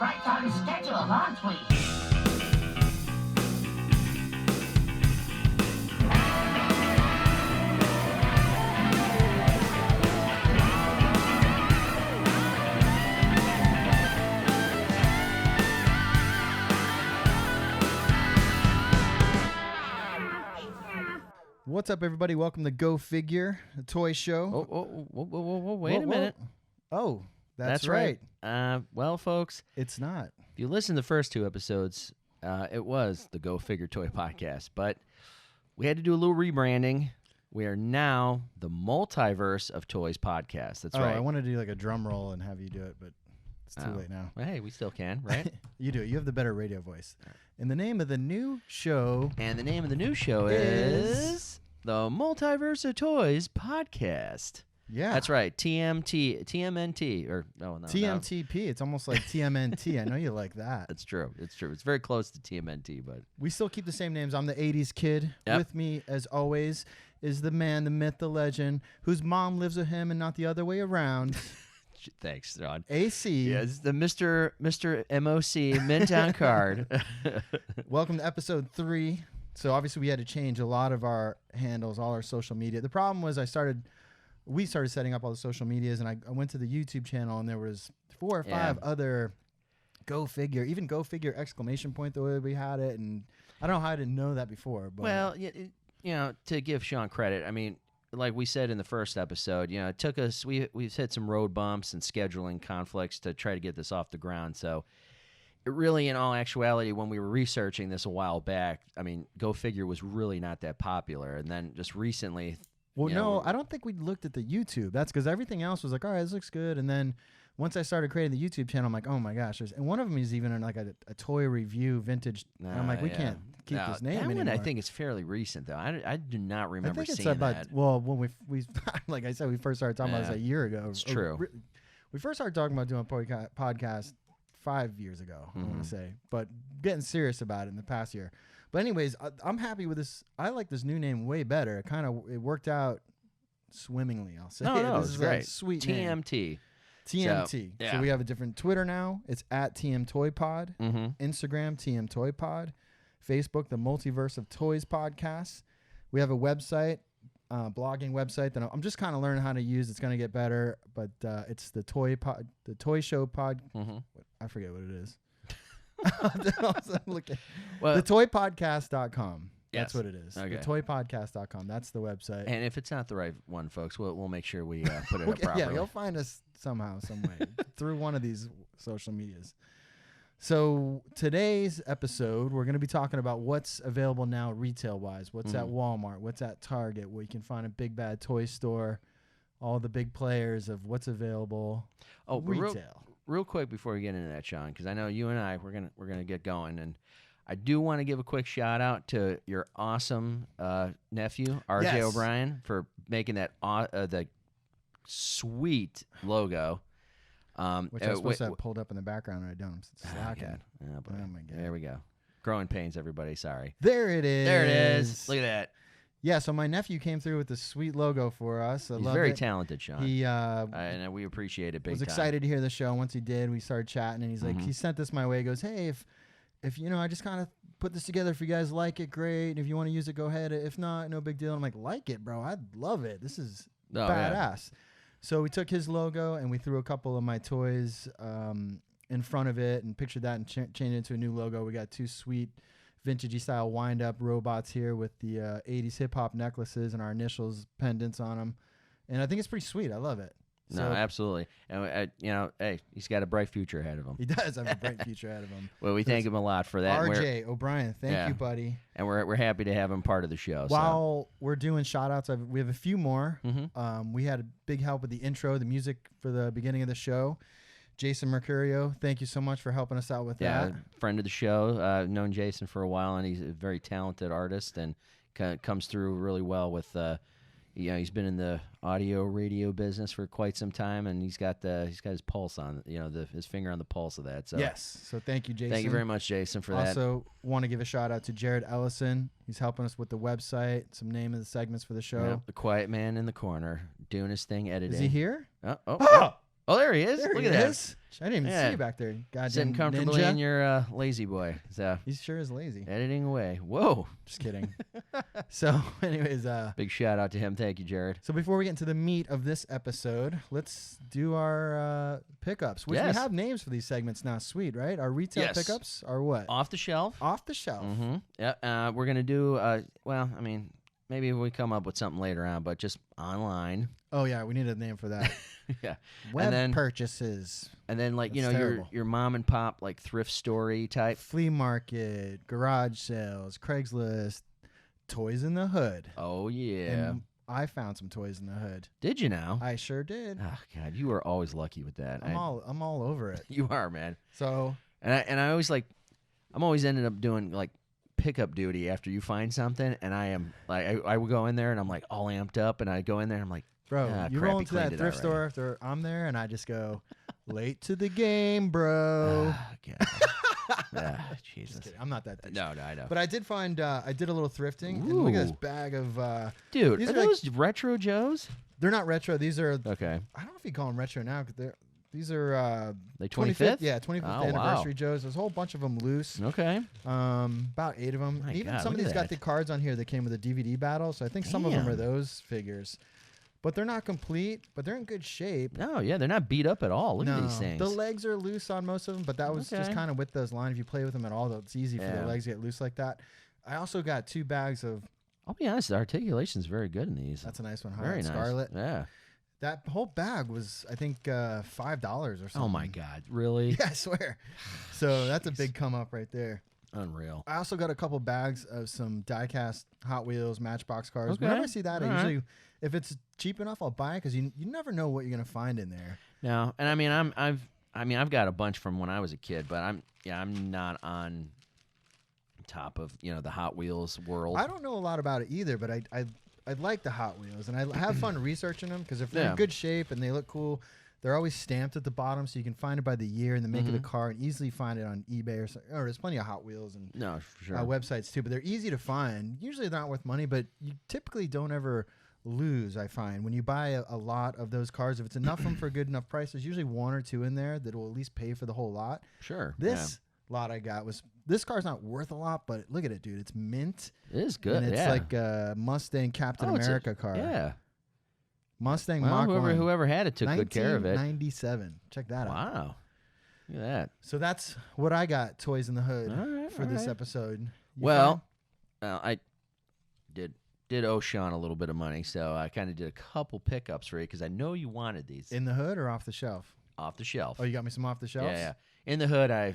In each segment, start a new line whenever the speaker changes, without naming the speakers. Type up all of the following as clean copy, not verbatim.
Right on schedule, aren't we?
What's up, everybody? Welcome to Go Figure, a toy show.
Wait a minute.
Oh, that's right.
Well, folks,
It's not.
if you listen to the first two episodes, it was the Go Figure Toy Podcast, but we had to do a little rebranding. We are now the Multiverse of Toys Podcast. That's right.
I wanted to do like a drum roll and have you do it, but it's too late now.
Well, hey, we still can, right?
You do it. You have the better radio voice. And the name of the new show...
And the name of the new show is the Multiverse of Toys Podcast.
Yeah.
That's right. TMNT. Or, no.
TMTP. It's almost like TMNT. I know you like that.
That's true. It's true. It's very close to TMNT, but...
We still keep the same names. I'm the 80s kid.
Yep.
With me, as always, is the man, the myth, the legend, whose mom lives with him and not the other way around.
Thanks, Ron.
AC.
Yes, the Mr. MOC Midtown card.
Welcome to episode 3. So obviously we had to change a lot of our handles, all our social media. The problem was we started setting up all the social medias, and I went to the YouTube channel, and there was 4 or 5 other Go Figure, even Go Figure exclamation point the way we had it, and I don't know how I didn't know that before. But
Well, to give Sean credit, I mean, like we said in the first episode, it took us, we've hit some road bumps and scheduling conflicts to try to get this off the ground. So it really, in all actuality, when we were researching this a while back, I mean, Go Figure was really not that popular. And then just recently...
Well, no, I don't think we looked at the YouTube. That's because everything else was like, all right, this looks good. And then once I started creating the YouTube channel, I'm like, oh my gosh. And one of them is even in like a toy review vintage. And I'm like, we can't keep this name
that
anymore.
one I think is fairly recent, though. I do not remember
I think
seeing
it's about,
that.
Well, when we like I said, we first started talking about this a year ago.
It's true.
We first started talking about doing a podcast 5 years ago, I want to say. But getting serious about it in the past year. But anyways, I'm happy with this. I like this new name way better. It worked out swimmingly, I'll say.
No,
this
it's
is
great.
A sweet
TMT.
TMT. So we have a different Twitter now. It's at TM Toy Pod.
Mm-hmm.
Instagram, TM Toy Pod. Facebook, the Multiverse of Toys Podcast. We have a website, blogging website that I'm just kind of learning how to use. It's going to get better, but it's the Toy Show Pod.
Mm-hmm.
I forget what it is.
Well,
thetoypodcast.com. That's
yes.
what it is.
Okay.
Thetoypodcast.com. That's the website.
And if it's not the right one, folks, we'll make sure we put it up properly.
Yeah, you'll find us somehow, some way, through one of these social medias. So today's episode, we're going to be talking about what's available now retail-wise. What's at Walmart? What's at Target? Where you can find a Big Bad Toy Store. All the big players of what's available retail.
Real quick before we get into that, Sean, because I know you and I, we're gonna get going, and I do want to give a quick shout out to your awesome nephew, RJ O'Brien, for making that the sweet logo.
Which I was supposed to have pulled up in the background, and I don't. I'm slacking.
Oh
my God.
There we go. Growing pains, everybody. Sorry.
There it is.
There it is. Look at that.
Yeah, so my nephew came through with this sweet logo for us.
He's very talented, Sean.
He
and we appreciate it big time.
Was excited to hear the show. Once he did, we started chatting, and he's like, he sent this my way. He goes, hey, if I just kind of put this together. If you guys like it, great. And if you want to use it, go ahead. If not, no big deal. I'm like it, bro. I love it. This is badass. Yeah. So we took his logo, and we threw a couple of my toys in front of it and pictured that and changed it into a new logo. We got 2 sweet vintagey style wind-up robots here with the 80s hip-hop necklaces and our initials pendants on them. And I think it's pretty sweet. I love it.
No, absolutely. And, hey, he's got a bright future ahead of him.
He does have a bright future ahead of him.
Well, we thank him a lot for that.
RJ O'Brien, thank you, buddy.
And we're happy to have him part of the show.
While we're doing shout-outs, we have a few more. We had a big help with the intro, the music for the beginning of the show. Jason Mercurio, thank you so much for helping us out with that.
Friend of the show. I've known Jason for a while, and he's a very talented artist and comes through really well with he's been in the audio radio business for quite some time, and he's got his pulse on his finger on the pulse of that. So
yes, so thank you, Jason.
Thank you very much, Jason, for that.
Also, want to give a shout out to Jared Ellison. He's helping us with the website, some name of the segments for the show.
Yep, the quiet man in the corner doing his thing, editing.
Is he here?
Oh. Oh, there he is.
There
Look
he
at that.
is. I didn't even
Yeah.
see you back there. Goddamn
Sitting comfortably
ninja.
in your lazy boy. So
He sure is lazy.
editing away. Whoa.
Just kidding. So, anyways,
Big shout out to him. Thank you, Jared.
so before we get into the meat of this episode, let's do our pickups, which we
Yes.
have names for these segments now. Sweet, right? Our retail
Yes.
pickups are what?
Off the shelf.
Off the shelf.
Mm-hmm. Yeah. We're gonna do. Well, I mean, maybe we come up with something later on, but just online.
Oh yeah, we need a name for that.
Yeah.
Web
then-
purchases,
And then like
That's
your
terrible.
mom and pop like thrift story type.
flea market, garage sales, Craigslist, toys in the hood.
Oh yeah.
And I found some toys in the hood.
Did you now?
I sure did.
Oh God, you are always lucky with that.
I'm all over it.
You are, man.
So
And I always like, I'm always ended up doing like pickup duty after you find something, and I am like, I will go in there and I'm like all amped up, and I go in there and I'm like,
bro,
Ah,
you
crap,
roll
he
into
cleaned
that
it
thrift
out
store after I'm there, and I just go, late to the game, bro.
ah, God. Ah,
Just
Jesus.
kidding. I'm not that douche.
No, I know.
But I did find, I did a little thrifting, and look at this
Ooh.
bag of,
Dude,
these
are
are like-
those retro Joes?
they're not retro. These are,
Okay.
I don't know if you call them retro now, because these are,
Like
25th,
25th?
yeah, 25th
Oh, wow.
anniversary Joes. There's a whole bunch of them loose.
Okay.
About 8 of them.
My
Even
God,
some of
look at
these got
that.
the cards on here that came with a DVD battle, so I think some of them are
Damn.
those figures. But they're not complete, but they're in good shape.
No, yeah, they're not beat up at all. Look
no,
at these things.
the legs are loose on most of them, but that was just
Okay.
kind of with those lines. If you play with them at all, though, it's easy for
Yeah.
the legs to get loose like that. I also got 2 bags of,
I'll be honest, the articulation is very good in these.
that's a nice one,
very
Highlight
nice.
Scarlet.
Yeah.
That whole bag was, I think, $5 or something.
Oh my God, really?
Yeah, I swear. So that's a big come up right there.
Unreal.
I also got a couple bags of some die-cast Hot Wheels Matchbox cars.
Okay.
Whenever I see that, I
All right.
usually, if it's cheap enough, I'll buy it because you never know what you're gonna find in there.
No, and I mean I've got a bunch from when I was a kid, but I'm not on top of the Hot Wheels world.
I don't know a lot about it either, but I like the Hot Wheels, and I have fun researching them because if they're
Yeah.
in good shape and they look cool, they're always stamped at the bottom, so you can find it by the year and the make of the car, and easily find it on eBay or something. Or there's plenty of Hot Wheels and
No, for sure.
websites too, but they're easy to find. Usually they're not worth money, but you typically don't ever lose. I find when you buy a lot of those cars, if it's enough of them for a good enough price, there's usually 1 or 2 in there that will at least pay for the whole lot.
Sure.
This lot I got was, this car's not worth a lot, but look at it, dude. It's mint.
yeah. It is good.
And it's
yeah.
like a Mustang Captain
Oh, it's a-
America car.
Yeah.
Mustang
Well,
Mach 1.
whoever had it took good care of it.
1997. Check that out.
Wow. Look at that.
So that's what I got, Toys in the Hood,
All right,
for
all
this
right.
episode. You
Well, I did owe Sean a little bit of money, so I kind of did a couple pickups for you because I know you wanted these
find in the hood or off the shelf?
off the shelf.
Oh, you got me some off the shelf?
Yeah. In the hood, I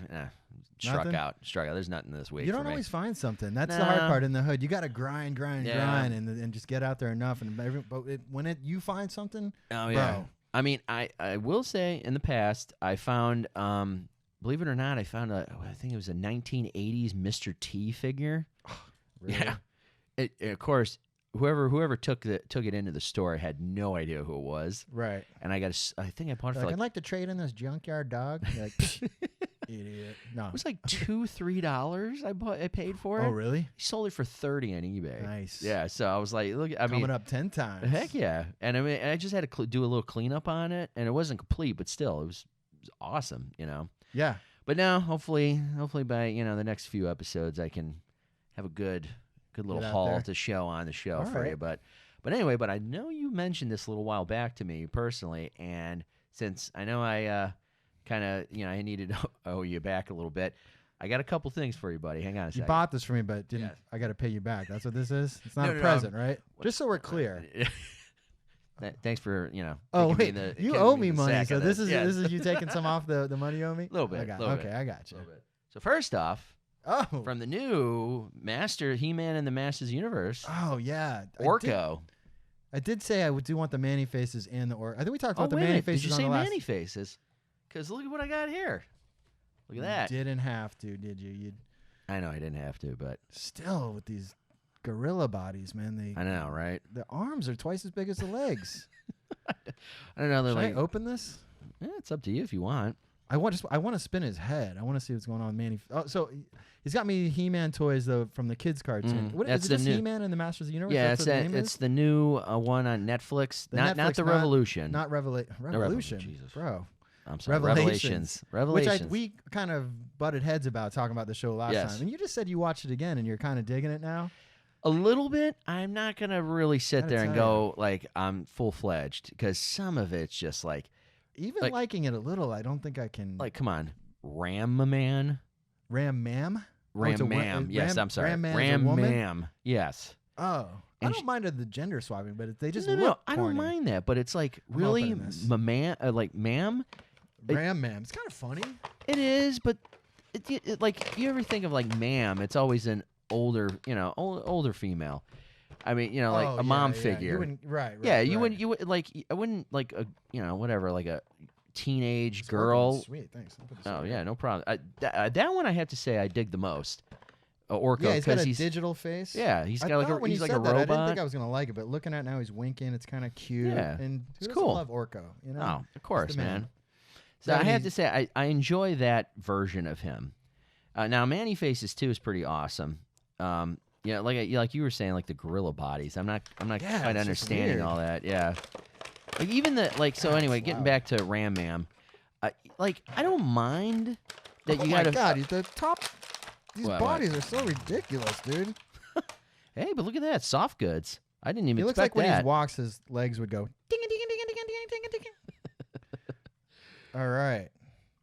struck
Nothing?
out. There's nothing this week.
You
for
don't
me.
always find something. That's the hard
Nah.
part in the hood. You got to grind,
Yeah.
and just get out there enough. And when you find something,
Oh yeah.
bro.
I mean, I will say in the past I found, believe it or not, I found I think it was a 1980s Mr. T figure.
really?
Yeah. Of course, whoever took it into the store had no idea who it was,
Right.
and I think I bought it for
Like,
like
I'd like to trade in this junkyard dog. You're like, "Psh, idiot. No.
it was like $2-3 I paid for it.
Oh, really?
He sold it for $30 on eBay.
Nice.
Yeah, so I was like, look, I
Coming
mean,
up 10 times.
heck yeah. And I mean, I just had to do a little cleanup on it, and it wasn't complete, but still, it was awesome,
Yeah.
But now, hopefully by the next few episodes, I can have a good little
Get out
haul
there.
to show on the show
All
for you.
right.
But anyway, I know you mentioned this a little while back to me personally, and since I know I kind of I needed to owe you back a little bit, I got a couple things for you, buddy. Hang on a
You
second.
bought this for me, but didn't.
Yes.
I got to pay you back. That's what this is? It's not
No,
a
no,
present, right? Just so we're clear.
Thanks for
Oh,
giving me
wait.
the-
You
giving
owe
me
me
the
money.
sack
So
of
this is
Yes.
this is you taking some off the money you owe me?
Little bit,
I got,
little
okay,
bit,
I got you.
little bit. So first off,
Oh.
from the new Master He-Man and the Masters Universe,
Oh, yeah.
Orko.
I did say I do want the Manny faces and the Orko. I think we talked
Oh,
about the
wait a
Manny
minute.
faces
Did you
on
say
the last.
Manny faces? Because look at what I got here. Look at that.
You didn't have to, did you? You
I know I didn't have to, but
still with these gorilla bodies, man.
I know, right?
The arms are twice as big as the legs.
I don't know. They're
Should
like,
I open this?
it's up to you if you want.
I want to spin his head. I want to see what's going on, Manny. Oh, so he's got me He-Man toys though from the kids cartoon. What
That's
is it? Just He-Man and the Masters of the Universe?
Yeah,
That's
the new one on Netflix. Not the Revolution.
Not Revolution.
Jesus.
Bro.
I'm sorry.
Revelations.
Revelations.
Which we kind of butted heads about talking about the show last time. And you just said you watched it again and you're kind of digging it now.
A little bit. I'm not gonna really sit there and go like I'm full-fledged because some of it's just like.
Even liking it a little, I don't think I can.
Like, come on, Ram-Man.
Ram-Mam?
Ram-Mam. Yes, I'm sorry. Ram-Mam. Yes.
Oh. I don't mind the gender swapping, but they just
no, I don't mind that, but it's like really like ma'am.
Ram-Mam. It's kind of funny.
It is, but like you ever think of like ma'am, it's always an older, older female. I mean, like a mom figure.
You wouldn't, right.
Yeah, you wouldn't like I wouldn't like a whatever, like a teenage girl.
Sweet, thanks.
Oh yeah, no problem. That one I have to say I dig the most. Orko,
yeah, he's got a digital face.
Yeah, he's got he's like a
robot.
I
didn't think I was gonna like it, but looking at it now, he's winking. It's kind of cute.
Yeah,
and
it's cool.
Love Orko,
Oh, of course, man. So I have to say I enjoy that version of him. Now Manny Faces 2 is pretty awesome. Yeah, like you were saying, like the gorilla bodies. I'm not quite understanding all that. Yeah, like even so anyway, getting back to Ram-Mam, I don't mind that you got to.
Oh my God, the top. These bodies are so ridiculous, dude.
Hey, but look at that, soft goods. I didn't even expect that.
It looks like when he walks, his legs would go ding ding ding ding ding ding ding. All right.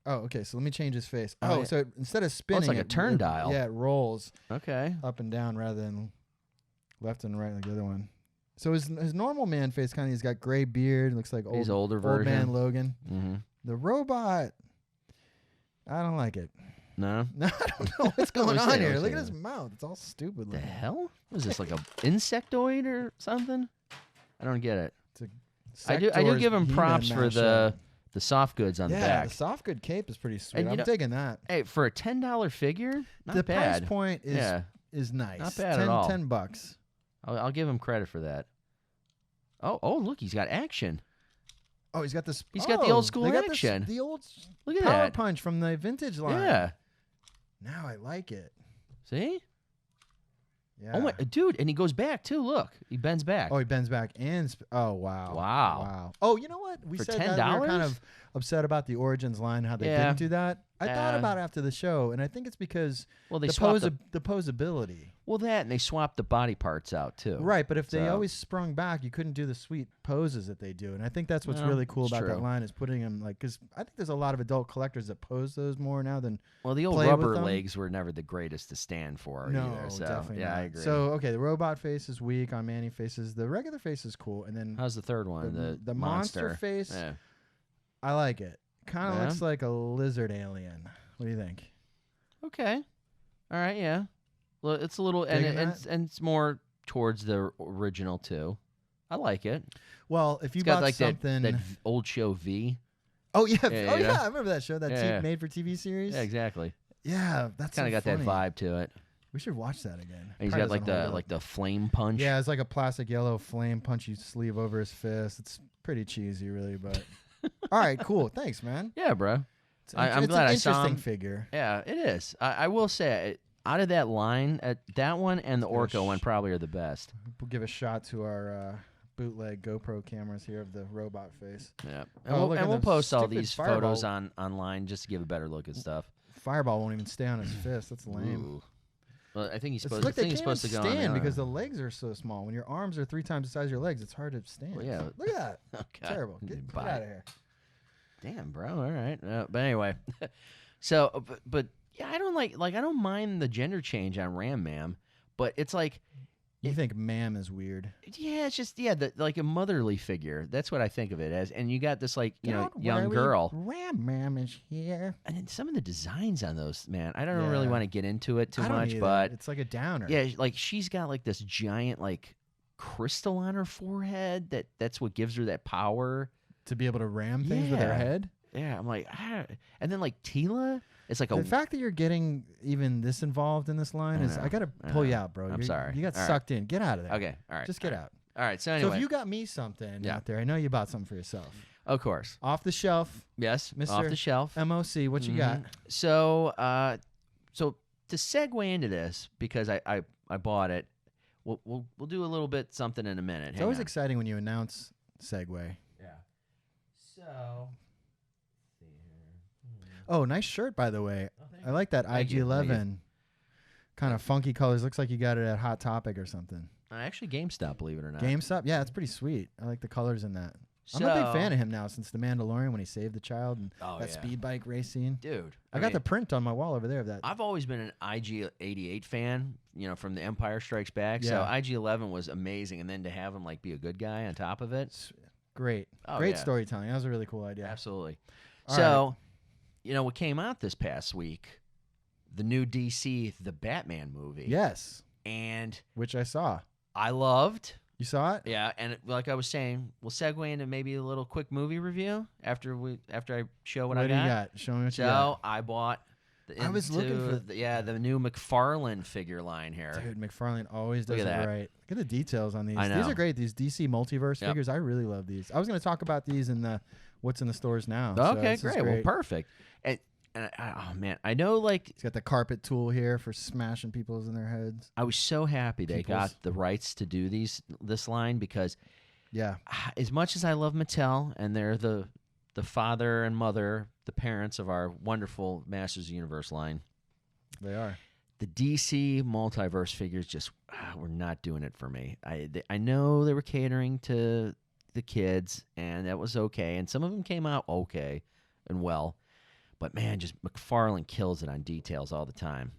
Oh, okay. So let me change his face. Oh, so instead of spinning,
it's like a turn dial.
Yeah, it rolls.
Okay.
Up and down rather than left and right like the other one. So his normal man face he's got gray beard. Looks like
older version.
Old man Logan.
Mm-hmm.
The robot, I don't like it.
No?
No, I don't know what's going on here. Look at his mouth. It's all stupid.
The hell? What is this, like a insectoid or something? I don't get it. I do give him props for the soft goods on the back.
Yeah, the soft good cape is pretty sweet. I'm digging that.
Hey, for a $10 figure, not bad.
The price point is nice.
Not bad at all.
$10.
I'll give him credit for that. Oh, look, he's got action.
Oh, he's got this.
He's got the old school action.
The old
look at
Power
that
Punch from the vintage line.
Yeah.
Now I like it.
See?
Yeah.
Oh my, dude, and he goes back too. Look, he bends back.
Oh, he bends back and wow.
Wow.
Oh, you know what? We
for
said
$10?
that we were kind of upset about the Origins line, how they didn't do that. I thought about it after the show, and I think it's because
they
the posability.
Well, that and they swapped the body parts out too.
Right, but if they always sprung back, you couldn't do the sweet poses that they do, and I think that's what's really cool about that line is putting them because I think there's a lot of adult collectors that pose those more now than
the old rubber legs were never the greatest to stand for either. So
definitely not.
I agree.
So okay, the robot face is weak on Manny faces. The regular face is cool, and then
how's the third one?
The monster face.
Yeah.
I like it. Kind of looks like a lizard alien. What do you think?
Okay. All right. Yeah. Well, it's a little and it's more towards the original too. I like it.
Well, if you
got
bought
like
something
that old show V.
Oh yeah. I remember that show. That made for TV series.
Yeah, exactly.
Yeah, that's
kind of got
funny.
that vibe to it.
We should watch that again.
And he's got like the flame punch.
Yeah, it's like a plastic yellow flame punchy sleeve over his fist. It's pretty cheesy, really, but all right, cool. Thanks, man.
Yeah, bro.
I'm glad I saw him. Interesting figure.
Yeah, it is. I will say, out of that line, that one and the Orko one probably are the best.
We'll give a shot to our bootleg GoPro cameras here of the robot face.
Yeah, and we'll post all these photos online just to give a better look at stuff.
Fireball won't even stay on his fist. That's lame.
Ooh. Well, I think he's supposed.
Look,
to
stand because the legs are so small. When your arms are 3 times the size of your legs, it's hard to stand.
Well, yeah.
Look at that.
Okay.
Terrible. Get out of here.
Damn, bro. All right. But anyway, so but yeah, I don't I don't mind the gender change on Ram-Mam, but it's like
you think "ma'am" is weird.
Yeah, it's just like a motherly figure. That's what I think of it as. And you got this young girl.
Ram-Mam is here.
And then some of the designs on those, man, I don't really want to get into it too much, but
it's like a downer.
Yeah, like she's got like this giant crystal on her forehead. That's what gives her that power
to be able to ram things with her head.
Yeah, I'm like, and then Tila, it's like
the fact that you're getting even this involved in this line is I gotta pull you out, bro.
I'm sorry.
You got sucked in. Get out of there.
Okay, all right.
Just get out.
All right. So anyway,
if you got me something out there, I know you bought something for yourself.
Of course.
Off the shelf.
Yes,
Mr.
off the shelf.
MOC, what you got?
So, so to segue into this, because I bought it, we'll do a little bit something in a minute.
It's always exciting when you announce Segway.
Yeah. So, let's see here.
Oh, nice shirt, by the way.
Thank
I like that
Thank you.
IG-11. Kind of funky colors. Looks like you got it at Hot Topic or something.
Actually, GameStop, believe it or not.
GameStop? Yeah, it's pretty sweet. I like the colors in that.
So,
I'm a big fan of him now since The Mandalorian when he saved the child and that speed bike race scene.
Dude.
I got the print on my wall over there of that.
I've always been an IG-88 fan, from the Empire Strikes Back.
Yeah.
So IG-11 was amazing, and then to have him be a good guy on top of it.
Great.
Oh,
Great
yeah.
storytelling. That was a really cool idea.
Absolutely.
All
So, what came out this past week, the new DC, the Batman movie.
Yes.
And
which I saw.
I loved.
You saw it?
Yeah, and like I was saying, we'll segue into maybe a little quick movie review after I show what I
do
got.
you got? Show me what you
So
got.
I bought.
I was looking for
the new McFarlane figure line here.
Dude, McFarlane always does
Look
it
at that.
right. Look at the details on these.
I
These
know.
are great. These DC Multiverse
Yep.
figures. I really love these. I was going to talk about these in the what's in the stores now. so
Okay,
this is
great. Well, perfect. And oh man, I know
He's got the carpet tool here for smashing people's in their heads.
I was so happy they got the rights to do this line because
Yeah.
as much as I love Mattel and they're the father and mother, the parents of our wonderful Masters of the Universe line,
They are.
the DC multiverse figures just were not doing it for me. I know they were catering to the kids, and that was okay, and some of them came out okay and well, but man, just McFarlane kills it on details all the time.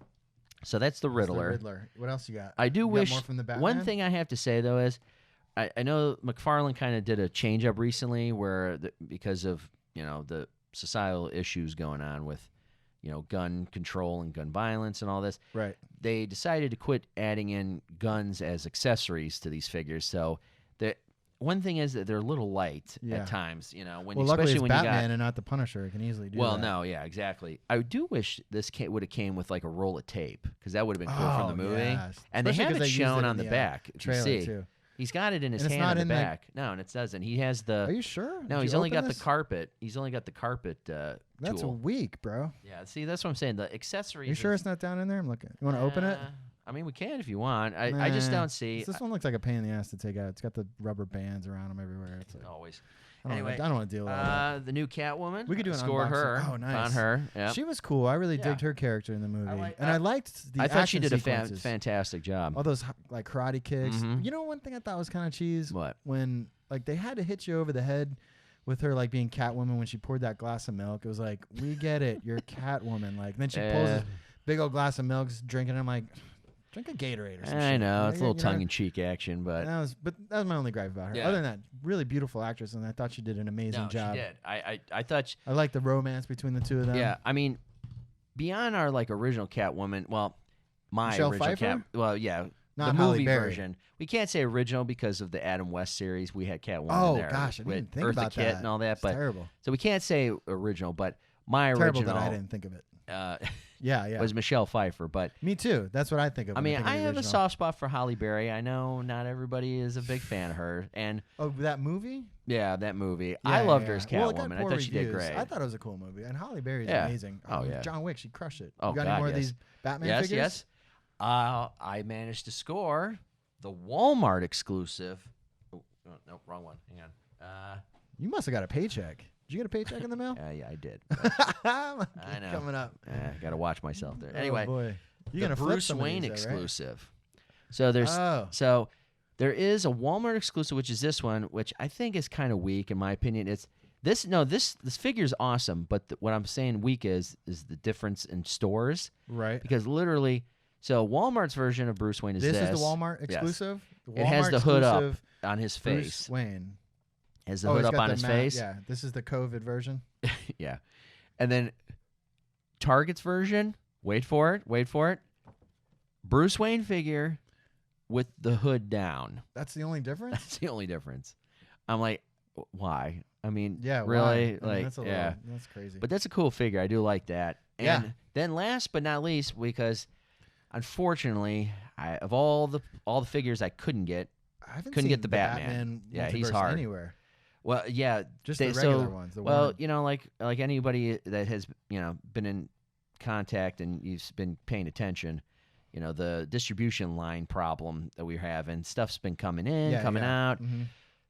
So that's the Riddler.
What else you got?
I do
You got
wish
more from the Batman?
one thing I have to say though is I know McFarlane kind of did a change up recently where because of the societal issues going on with gun control and gun violence and all this.
Right.
They decided to quit adding in guns as accessories to these figures. So one thing is that they're a little light
Yeah.
at times.
Well, luckily
especially
it's
when
Batman
you got.
and not the Punisher. It can easily do
Well,
that.
no, yeah, exactly. I do wish this would have came with like a roll of tape because that would have been cool from the movie.
Yeah.
And they
Especially
have
'cause
it
used
shown
it
on
in
the
the
back. If you
trailer
see,
too.
he's got it in his
And it's
hand
not
on the
in the-
back. No, and it doesn't. He has the.
Are you sure?
No,
Did
he's
you
only
open
got
this?
the carpet. He's only got the carpet
That's
tool.
weak, bro.
Yeah, see, that's what I'm saying. The accessories.
You sure it's not down in there? I'm looking. You want to open it?
I mean, we can if you want. I just
Nah.
don't see.
This one looks like a pain in the ass to take out. It's got the rubber bands around them everywhere. It's like,
Always.
I don't
Anyway,
want to deal with all that.
the new Catwoman.
We could do an
scored
unboxing.
her.
Oh, nice.
On her. Yeah.
She was cool. I really
Yeah.
digged her character in the movie,
like-
and I liked the
I thought she
action
did a
sequences.
fantastic job.
All those like karate kicks.
Mhm.
You know, one thing I thought was kind of cheese
What?
when like they had to hit you over the head with her like being Catwoman when she poured that glass of milk. It was like, we get it, you're Catwoman. Like then she pulls this big old glass of milk, drinking. I'm like, drink a Gatorade or something.
I know it's a little tongue-in-cheek action, but
that was my only gripe about her.
Yeah.
Other than that, really beautiful actress, and I thought she did an amazing
no,
job.
she did. I thought.
I like the romance between the two of them.
Yeah, I mean, beyond our like original Catwoman, well, my
Michelle
original
Pfeiffer?
yeah,
Not
the
Halle
movie
Berry.
version. We can't say original because of the Adam West series. We had Catwoman
Oh
in there
gosh, I didn't
with
even think
Eartha
about
Kitt
that.
and all that,
It's
but
terrible.
so we can't say original. But my
Terrible
original
that I didn't think of it.
uh,
Yeah.
was Michelle Pfeiffer, but
Me too. That's what I think of.
I
when
mean,
think of
I
the
have a
original.
soft spot for Halle Berry. I know not everybody is a big fan of her, and
Oh, that movie?
yeah, that movie.
Yeah,
I loved her
yeah.
as
Well, it got
Catwoman. I
poor
thought she did
reviews.
great.
I thought it was a cool movie, and Halle Berry's
Yeah.
amazing.
Oh, yeah.
John Wick, she crushed it.
Oh,
you got
God,
any more of
yes.
these Batman
yes,
figures?
yes. I managed to score the Walmart exclusive. Oh, no, wrong one. Hang on.
You must have got a paycheck. Did you get a paycheck in the mail?
Yeah, I did.
I
know.
Coming up.
I got to watch myself there.
Oh,
Anyway,
boy. You're
the
gonna flip
Bruce
some of
Wayne
these, though, right?
exclusive. So there's
Oh.
so there is a Walmart exclusive, which is this one, which I think is kind of weak in my opinion. It's this figure is awesome, but what I'm saying weak is the difference in stores
Right.
because literally, so Walmart's version of Bruce Wayne is
This
this.
is the Walmart
Yes.
exclusive. The
It has
Walmart
the hood up
exclusive
on his
Bruce
face.
Wayne.
Has the
Oh,
hood
he's
up
got
on
the
his
mat-
face.
Yeah. This is the COVID version.
Yeah. And then Target's version, wait for it. Bruce Wayne figure with the hood down.
That's the only difference.
That's the only difference. I'm like, why? I mean,
Yeah.
really?
Why? I mean,
Like,
that's a
yeah.
little, that's crazy.
But that's a cool figure. I do like that. And
Yeah.
then last but not least, because unfortunately, of all the figures I couldn't get,
I haven't
couldn't
seen
get the Batman. Yeah, he's
multiverse
hard.
anywhere.
Well, yeah,
Just the regular ones. The
well,
one.
you know, like anybody that has been in contact and you've been paying attention, you know, the distribution line problem that we're having, stuff's been coming in, coming out.
Mm-hmm.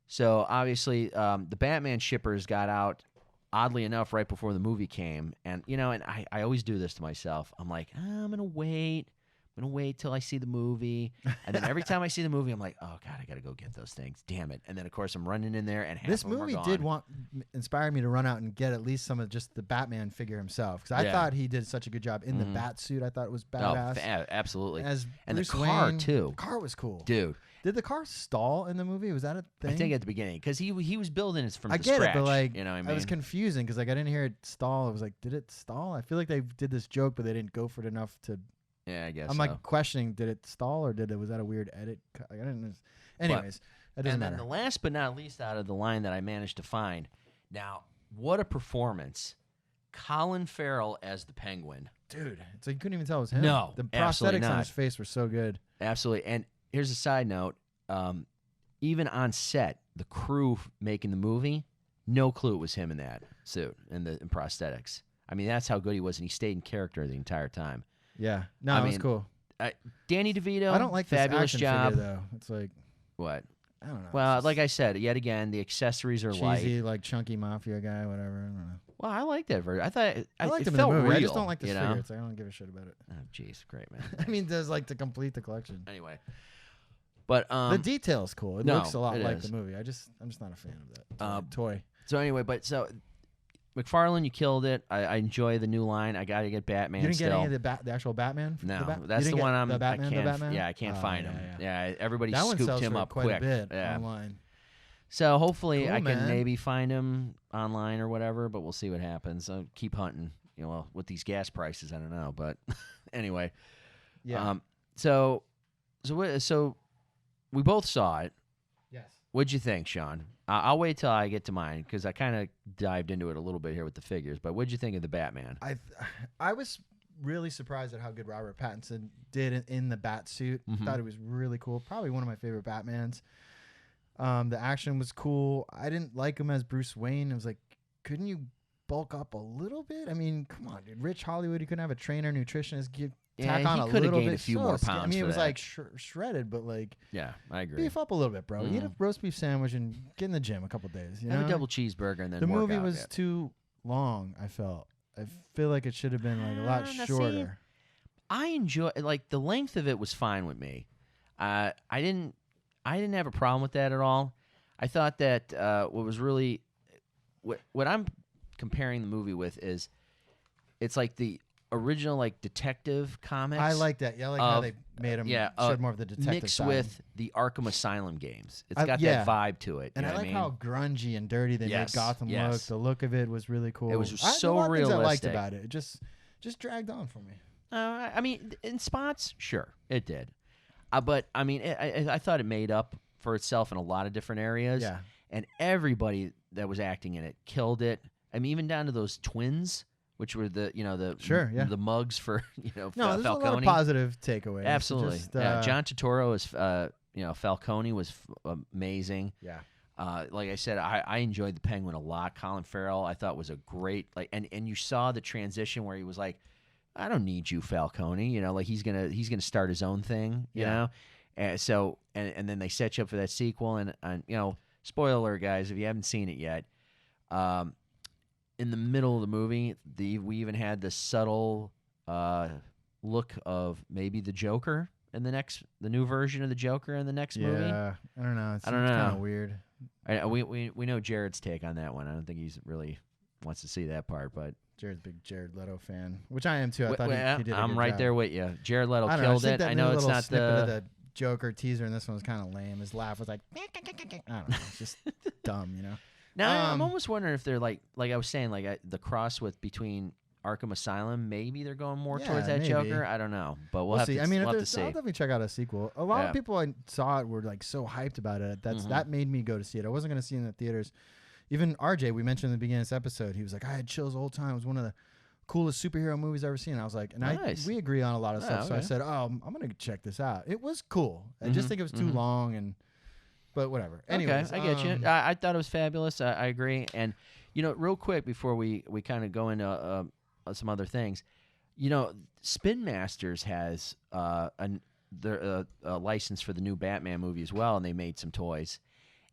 So obviously, the Batman shippers got out, oddly enough, right before the movie came. And, you know, and I always do this to myself. I'm like, I'm going to wait. I'm going to wait till I see the movie. And then every time I see the movie, I'm like, oh, God, I got to go get those things. Damn it. And then, of course, I'm running in there and half
This
of them
movie
are
did
gone.
inspire me to run out and get at least some of just the Batman figure himself. Because I thought he did such a good job in the bat suit. I thought it was badass.
Oh, absolutely.
As
and
Bruce
the car,
Wayne,
too.
The car was cool.
Dude.
Did the car stall in the movie? Was that a thing?
I think at the beginning, because he was building it from
I
the
get
scratch.
it, but like,
you know what I mean?
I was confusing because like I didn't hear it stall. I was like, did it stall? I feel like they did this joke, but they didn't go for it enough to.
Yeah, I guess.
I'm
so.
like questioning, did it stall or was that a weird edit? I didn't. Anyways, it doesn't
and
matter.
then the last but not least out of the line that I managed to find. Now, what a performance! Colin Farrell as the Penguin.
Dude, it's like you couldn't even tell it was him.
No,
the
absolutely
prosthetics on
not.
his face were so good.
Absolutely. And here's a side note. Even on set, the crew making the movie, no clue it was him in that suit and the prosthetics. I mean, that's how good he was, and he stayed in character the entire time.
Yeah, no,
I
it was
mean,
cool.
Danny DeVito,
I don't like this
fabulous
action
job.
figure though. It's like
What?
I don't know.
Well,
it's
like I said, yet again, the accessories are
just
light.
cheesy, like chunky mafia guy, whatever. I don't know.
Well, I like that version. I thought
I liked
it
him in
felt
the movie.
real.
I just don't like this
you
figure.
know?
It's like, I don't give a shit about it.
Oh, jeez, great man.
I mean, does like to complete the collection.
Anyway, but
the detail's cool. It
no,
looks a lot
it
like
is.
the movie. I'm just not a fan of that toy.
So anyway, so McFarlane, you killed it. I enjoy the new line. I got to get Batman.
You didn't
still.
get any of the actual Batman?
No,
You
that's the
didn't
one
get
I'm.
the Batman,
I can't.
the Batman?
Yeah, I can't
Oh,
find
yeah,
him.
yeah.
Everybody
That one
scooped
sells
him
for
up
quite
quick.
a bit
Yeah.
online.
So hopefully
Cool,
I can
man.
maybe find him online or whatever, but we'll see what happens. I'll keep hunting. You know, with these gas prices, I don't know, but anyway.
Yeah.
So we both saw it.
Yes.
What'd you think, Sean? I'll wait till I get to mine because I kind of dived into it a little bit here with the figures. But what'd you think of the Batman?
I was really surprised at how good Robert Pattinson did in the bat suit.
Mhm.
Thought it was really cool. Probably one of my favorite Batmans. The action was cool. I didn't like him as Bruce Wayne. I was like, couldn't you bulk up a little bit? I mean, come on, dude. Rich Hollywood, you couldn't have a trainer, nutritionist, tack on
he
a
could have
little
gained
bit.
a few
So
more
skinny.
pounds.
I mean, it
for
was
that.
like shredded, but like
yeah, I agree.
beef up a little bit, bro. Eat a
Mhm.
roast beef sandwich and get in the gym a couple days. You
Have
know?
a double cheeseburger and then
The
work
movie
out,
was
yeah.
too long. I feel like it should have been like a lot
Now, see,
shorter.
I enjoy like the length of it was fine with me. I didn't have a problem with that at all. I thought that what was really what I'm comparing the movie with is it's like the original like detective comics.
I like that. Yeah, I like how they made him showed more of the detective
mixed
side.
with the Arkham Asylum games. It's got
yeah.
that vibe to it.
And
you
I
know
like
what
how grungy and dirty they
Yes,
made Gotham
yes.
look. The look of it was really cool.
It was
There's
so
a lot of things I liked
realistic.
about it. It just dragged on for me.
I mean, in spots, sure, it did. But I mean, I thought it made up for itself in a lot of different areas.
Yeah.
And everybody that was acting in it killed it. I mean, even down to those twins, which were the mugs for
No, there's
Falcone.
a lot of positive takeaways.
Absolutely.
Just,
John Turturro is Falcone was amazing.
Yeah.
Like I said, I enjoyed the Penguin a lot. Colin Farrell, I thought was a great and you saw the transition where he was like, I don't need you, Falcone. You know, like he's gonna start his own thing. You know, and so and then they set you up for that sequel and spoiler alert, guys, if you haven't seen it yet. In the middle of the movie, we even had the subtle look of maybe the Joker in the new version of the Joker in the next movie.
Yeah, I don't know. It's
I don't know.
kind of weird.
We know Jared's take on that one. I don't think he's really wants to see that part, but
Jared's a big Jared Leto fan, which I am too. I thought he did a
I'm
good
right
job.
there with you. Jared Leto
I don't know,
killed
I think
it.
that
I know
new
it's
little
not
snippet of
the
the Joker teaser, and this one was kind of lame. His laugh was like, I don't know, it's just dumb, you know.
Now I'm almost wondering if they're like I was saying, like the cross between Arkham Asylum. Maybe they're going more towards that
maybe.
Joker. I don't know, but we'll have
see.
to.
I mean,
we'll
if
have to
I'll
see.
definitely check out a sequel. A lot of people I saw it were like so hyped about it. That made me go to see it. I wasn't going to see it in the theaters. Even RJ, we mentioned in the beginning of this episode, he was like, I had chills the whole time. It was one of the coolest superhero movies I've ever seen. I was like, and we agree on a lot of stuff. So I said, I'm going to check this out. It was cool. I just think it was too long, but whatever. Anyways,
okay, I get you. I thought it was fabulous. I agree. And real quick before we kind of go into some other things, Spin Masters has a license for the new Batman movie as well, and they made some toys.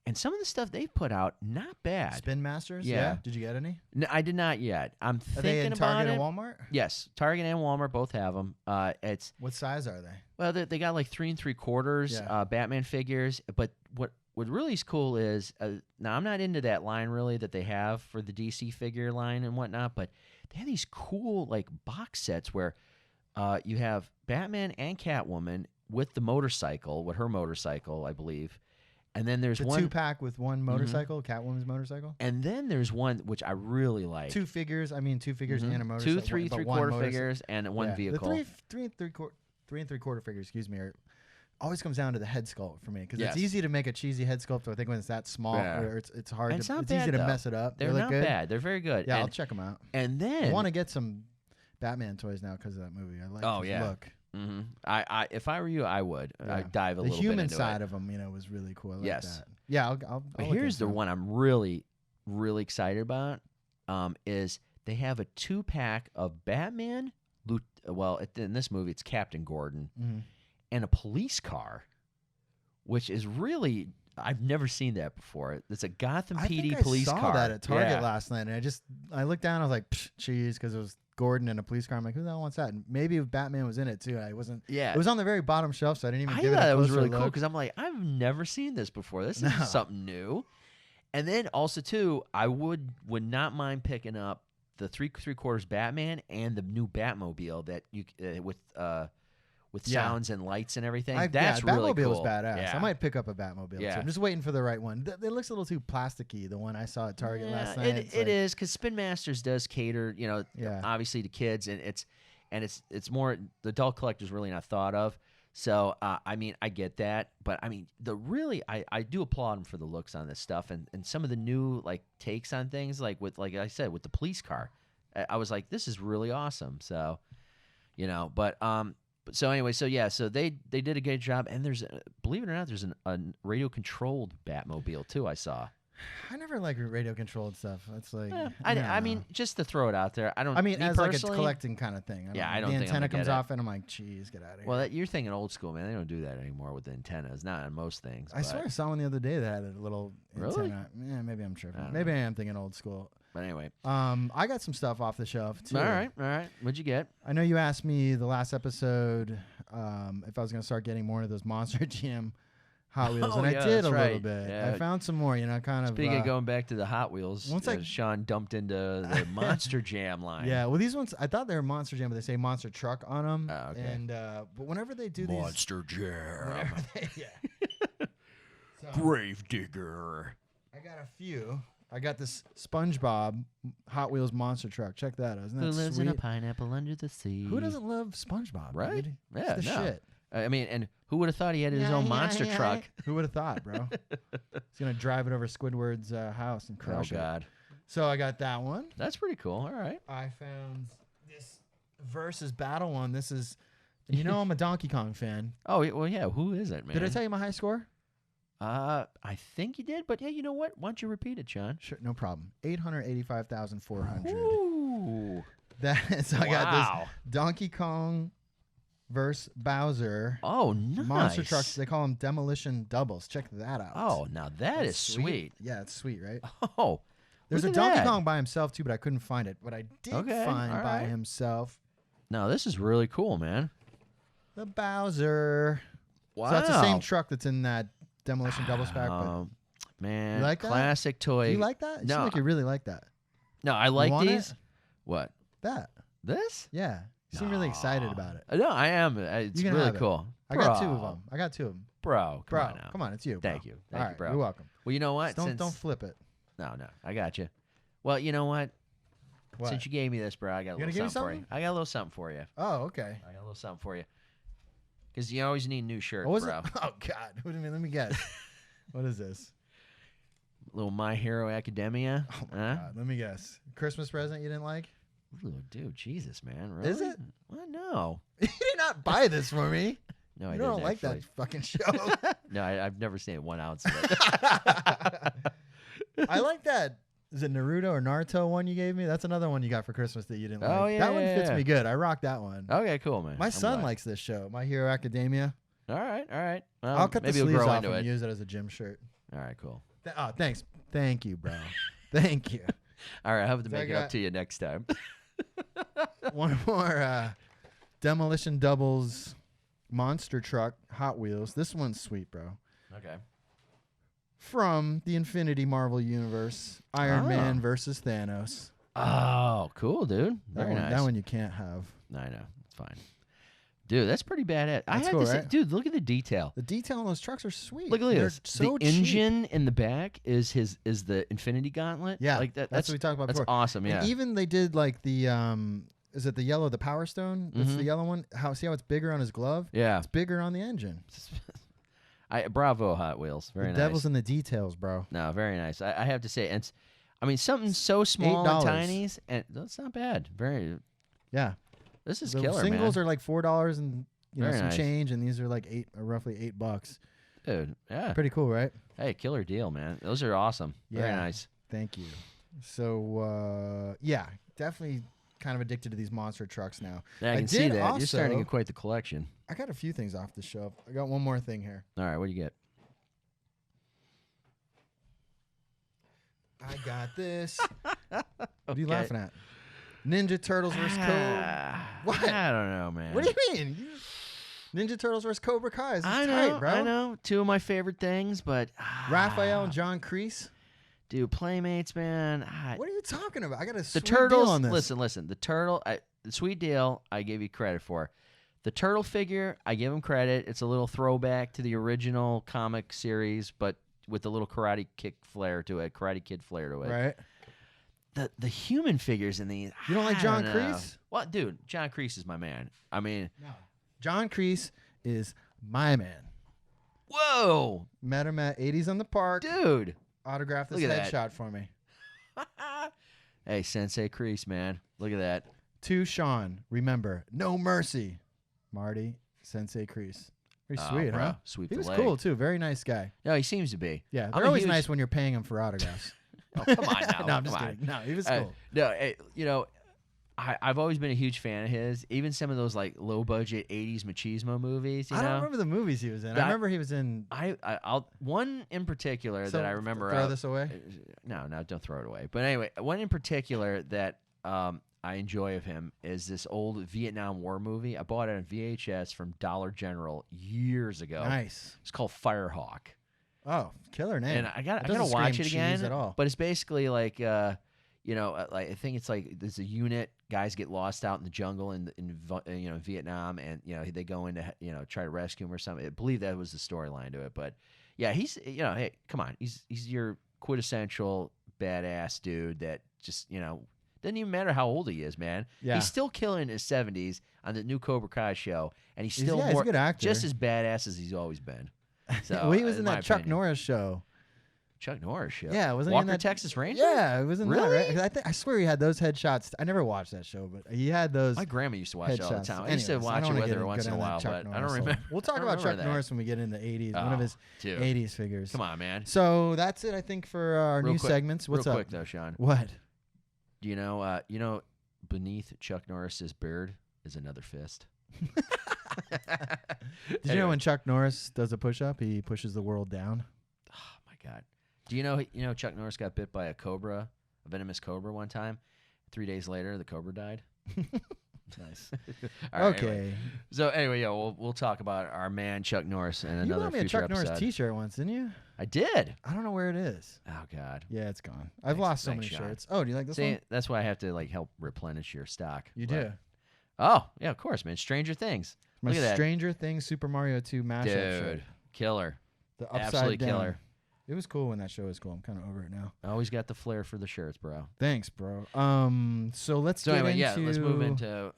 And some of the stuff they've put out, not bad.
Spin Masters?
Yeah.
Did you get any?
No, I did not yet. I'm
Are
thinking
they in
about
Target
it.
and Walmart?
Yes, Target and Walmart both have them. It's
What size are they?
well, they got like 3 3/4 Batman figures. But what really is cool is now I'm not into that line really that they have for the DC figure line and whatnot, but they have these cool like box sets where you have Batman and Catwoman with the motorcycle, with her motorcycle, I believe. And then there's
The
one
2-pack with one motorcycle, Catwoman's motorcycle.
And then there's one which I really like.
2 figures. I mean, 2 figures and a motorcycle.
2 3 3/4 figures and one vehicle.
The 3 3/4 figures, always comes down to the head sculpt for me because it's easy to make a cheesy head sculpt. I think when it's that small, or it's hard.
It's
it's
bad,
easy to
though.
mess it up.
They're not
good.
bad. They're very good.
Yeah,
and,
I'll check them out.
And then
I want to get some Batman toys now because of that movie. I like his look.
Mm-hmm. I if I were you, I would. I'd dive a little bit into it.
The human side of him, was really cool. I like
Yes.
that. Yeah, I'll
But
look
here's the
into it.
one I'm really, really excited about. Is they have a 2-pack of Batman. In this movie, it's Captain Gordon and a police car, which is really I've never seen that before. It's a Gotham PD police car.
I saw that at Target last night, and I looked down. I was like, cheese, because it was Gordon and a police car. I'm like, who the hell wants that? And maybe Batman was in it too. I wasn't. Yeah, it was on the very bottom shelf, so I didn't even give it a closer look. I thought it was really cool because I'm like, I've never seen this before. This is something new. And then also too, I would not mind picking up the 3 3/4 Batman and the new Batmobile that you with sounds and lights and everything. That's really cool. Batmobile was badass.
Yeah.
I might pick up a Batmobile too. I'm just waiting for the right one. It looks a little too plasticky. The one I saw at Target last night.
It is because Spin Masters does cater, obviously to kids, and it's more the adult collector's really not thought of. So I get that, but I do applaud them for the looks on this stuff and some of the new like takes on things like I said with the police car. I was like, this is really awesome. So, So anyway, so they did a good job, and there's believe it or not, there's a radio controlled Batmobile too. I saw.
I never like radio controlled stuff. That's like
I mean, just to throw it out there.
As like a collecting kind of thing.
I don't
the
think
antenna
I'm
comes off, and I'm like, geez, get out of here.
Well, you're thinking old school, man. They don't do that anymore with the antennas. Not on most things.
I swear I saw one the other day that had a little antenna. Yeah, maybe I'm tripping. Maybe I am thinking old school.
But anyway,
I got some stuff off the shelf too.
All right. What'd you get?
I know you asked me the last episode if I was going to start getting more of those Monster Jam Hot Wheels, and I did a little bit. Yeah. I found some more, kind of.
Speaking of going back to the Hot Wheels, Sean dumped into the Monster Jam line.
Yeah, well, these ones I thought they were Monster Jam, but they say Monster Truck on them.
Oh, okay.
And but whenever they do
Monster Jam,
so,
Gravedigger.
I got a few. I got this SpongeBob Hot Wheels monster truck. Check that out. Isn't that
Who lives
sweet?
in a pineapple under the sea?
Who doesn't love SpongeBob?
Right?
Dude?
Yeah,
it's the shit.
And who would have thought he had his own monster truck?
Who would have thought, bro? He's gonna drive it over Squidward's house and crush it.
Oh God!
So I got that one.
That's pretty cool. All right.
I found this versus battle one. This is, I'm a Donkey Kong fan.
Oh well, yeah. Who is it, man?
Did I tell you my high score?
I think you did, but yeah, you know what? Why don't you repeat it, John?
Sure, no problem. 885,400.
Ooh.
So I got this Donkey Kong versus Bowser.
Oh, nice.
Monster trucks. They call them demolition doubles. Check that out.
Oh, now that is sweet.
Yeah, it's sweet, right?
Oh.
There's a Donkey Kong by himself too, but I couldn't find it. What I did find by himself.
No, this is really cool, man.
The Bowser.
Wow.
So that's the same truck that's in that demolition doubles pack. But
man,
you like that?
Classic toy.
Do you like that? It seems like you really like that.
No, I like these.
It?
What?
That.
This?
Yeah. You seem really excited about it.
No, I am. It's really cool.
I got two of them.
Bro, come on,
it's you.
Thank you.
Thank you,
bro.
You're welcome.
Well, you know what?
Don't flip it.
No, I got you. Well, you know what?
What?
Since you gave me this, bro, I got a little something for you. I got a little something for you.
Oh, okay.
I got a little something for you. Because you always need new shirts,
bro.
Oh,
God. What do you mean? Let me guess. What is this?
Little My Hero Academia.
Oh, my God. Let me guess. Christmas present you didn't like?
Ooh, dude, Jesus, man. Really?
Is it?
What? No.
You did not buy this for me.
No, I
You
didn't.
don't like
actually.
that fucking show.
No, I've never seen 1 ounce of it.
I like that. Is it Naruto or Naruto one you gave me? That's another one you got for Christmas that you didn't
Oh,
like.
yeah,
that one
yeah,
fits
yeah.
me good. I rock that one.
Okay, cool, man.
My
I'm
son
glad.
likes this show, My Hero Academia.
All right.
I'll cut the
maybe we'll
sleeves
grow
off
into
and
it.
use it as a gym shirt.
All right, cool.
Oh, thanks. Thank you, bro. Thank you.
All right, I'll have to
So I
make it
got-
up to you next time.
One more Demolition Doubles monster truck Hot Wheels. This one's sweet, bro.
Okay.
From the Infinity Marvel Universe, Iron
Oh.
Man versus Thanos.
Oh, cool, dude.
That
Very
one,
nice.
that one you can't have.
I know. It's fine. Dude, that's pretty badass. I
That's
have
cool,
to say,
right?
dude, look at the detail.
The detail on those trucks are sweet.
Look at
They're
this.
So
the
cheap.
engine in the back is the Infinity Gauntlet.
Yeah,
like that.
that's what we talked about
That's
before.
awesome. Yeah.
And even they did like the is it the yellow, the Power Stone? It's
Mhm.
the yellow one. See how it's bigger on his glove?
yeah.
It's bigger on the engine.
Bravo, Hot Wheels. Very
the
nice.
devil's in the details, bro.
No, very nice. I have to say, and I mean something so small and
$8.
tiny, and that's not bad. Very.
Yeah.
This is
The
killer,
singles
man.
are like $4 and
Very
some
nice.
change, and these are like roughly $8.
Dude, yeah.
Pretty cool, right?
Hey, killer deal, man. Those are awesome. Very
Yeah.
nice.
Thank you. So yeah, definitely kind of addicted to these monster trucks now.
Yeah, I can see
did
that. You're starting to
also-
get quite the collection.
I got a few things off the shelf. I got one more thing here.
All right, what do you get?
I got this. What are you
Okay.
laughing at? Ninja Turtles versus Cobra. What?
I don't know, man.
What do you mean? Ninja Turtles versus Cobra Kai. This is
I know,
tight, bro.
I know. Two of my favorite things, but
Raphael and John Kreese.
dude, Playmates, man.
What are you talking about? I got a
The
sweet
turtles.
deal on this.
Listen. The turtle. The sweet deal. I gave you credit for. The turtle figure. I give him credit. It's a little throwback to the original comic series, but with the little Karate Kid flair to it.
Right.
The human figures in these.
You don't like
I
John
don't know.
Kreese?
What, dude? John Kreese is my man. I mean,
No. John Kreese is my man.
whoa,
Met him at 80s on the Park.
dude.
Autographed this
Look at that.
headshot for me.
Hey, Sensei Kreese, man. Look at that.
To Sean, remember, no mercy. Marty, Sensei Kreese. Pretty sweet,
bro.
huh?
Sweep
He
the
was
leg.
cool, too. Very nice guy.
No, he seems to be.
Yeah,
I'm
they're
a
always
huge-
nice when you're paying him for autographs.
Oh, come on now.
No, I'm just
come on.
kidding. No, he was
Uh,
cool.
No, I've always been a huge fan of his. Even some of those like low budget '80s machismo movies. You
I
know,
don't remember the movies he was in. I
That-
remember he was in.
I'll one in particular
So,
that I remember.
Throw this away.
No, don't throw it away. But anyway, one in particular that I enjoy of him is this old Vietnam War movie. I bought it on VHS from Dollar General years ago.
Nice.
It's called Firehawk.
Oh, killer name.
And I got
It
to
doesn't
watch
scream
it
cheese
again.
at all.
But it's basically like like I think it's like there's a unit, guys get lost out in the jungle in Vietnam, and they go in to try to rescue him or something. I believe that was the storyline to it. But yeah, he's hey, come on, he's your quintessential badass dude that just doesn't even matter how old he is, man.
Yeah.
He's still killing in his 70s on the new Cobra Kai show, and he's still
he's a good actor.
just as badass as he's always been. So,
well, he was in
my
that Chuck
opinion.
Norris show.
Chuck Norris show.
Yeah, wasn't he
Walker,
in that
Texas Ranger?
Yeah, it was in that,
Really?
right? 'Cause I swear he had those headshots. I never watched that show, but he had those
My grandma used to watch it all the
headshots.
time. I used to
Anyways,
watch
don't
it
wanna
with
get
her
in-
once
get
in a
into that
while,
Chuck
but I don't
Norris
remember.
hole. We'll talk
I don't
about Chuck
remember that.
Norris when we get into the 80s. One of
Oh,
his
dude.
80s figures.
Come on, man.
So that's it, I think, for our
Real
new
quick-
segments. What's
Real
up?
quick though, Sean.
What?
Do you know beneath Chuck Norris's beard is another fist?
Did you know when Chuck Norris does a push-up, he pushes the world down?
Oh my God. Do you know Chuck Norris got bit by a venomous cobra one time? 3 days later, the cobra died.
Nice.
All right,
Okay.
anyway. So anyway, yeah, we'll talk about our man Chuck Norris in
You
another
bought me a
future
Chuck
episode.
Norris T-shirt once, didn't you?
I did.
I don't know where it is.
Oh God.
Yeah, it's gone. I've
Thanks-
lost so
thanks,
many
Sean.
shirts. Oh, do you like this
See,
one?
that's why I have to help replenish your stock.
You
But-
do.
Oh yeah, of course, man. Stranger Things.
My
Look at that.
Stranger Things Super Mario 2 mashup shirt.
Dude, killer.
The upside
Absolutely
down.
killer.
It was cool when that show was cool. I'm kind of over it now.
Always got the flair for the shirts, bro.
Thanks, bro. So let's
So
get
anyway,
into
yeah, let's move into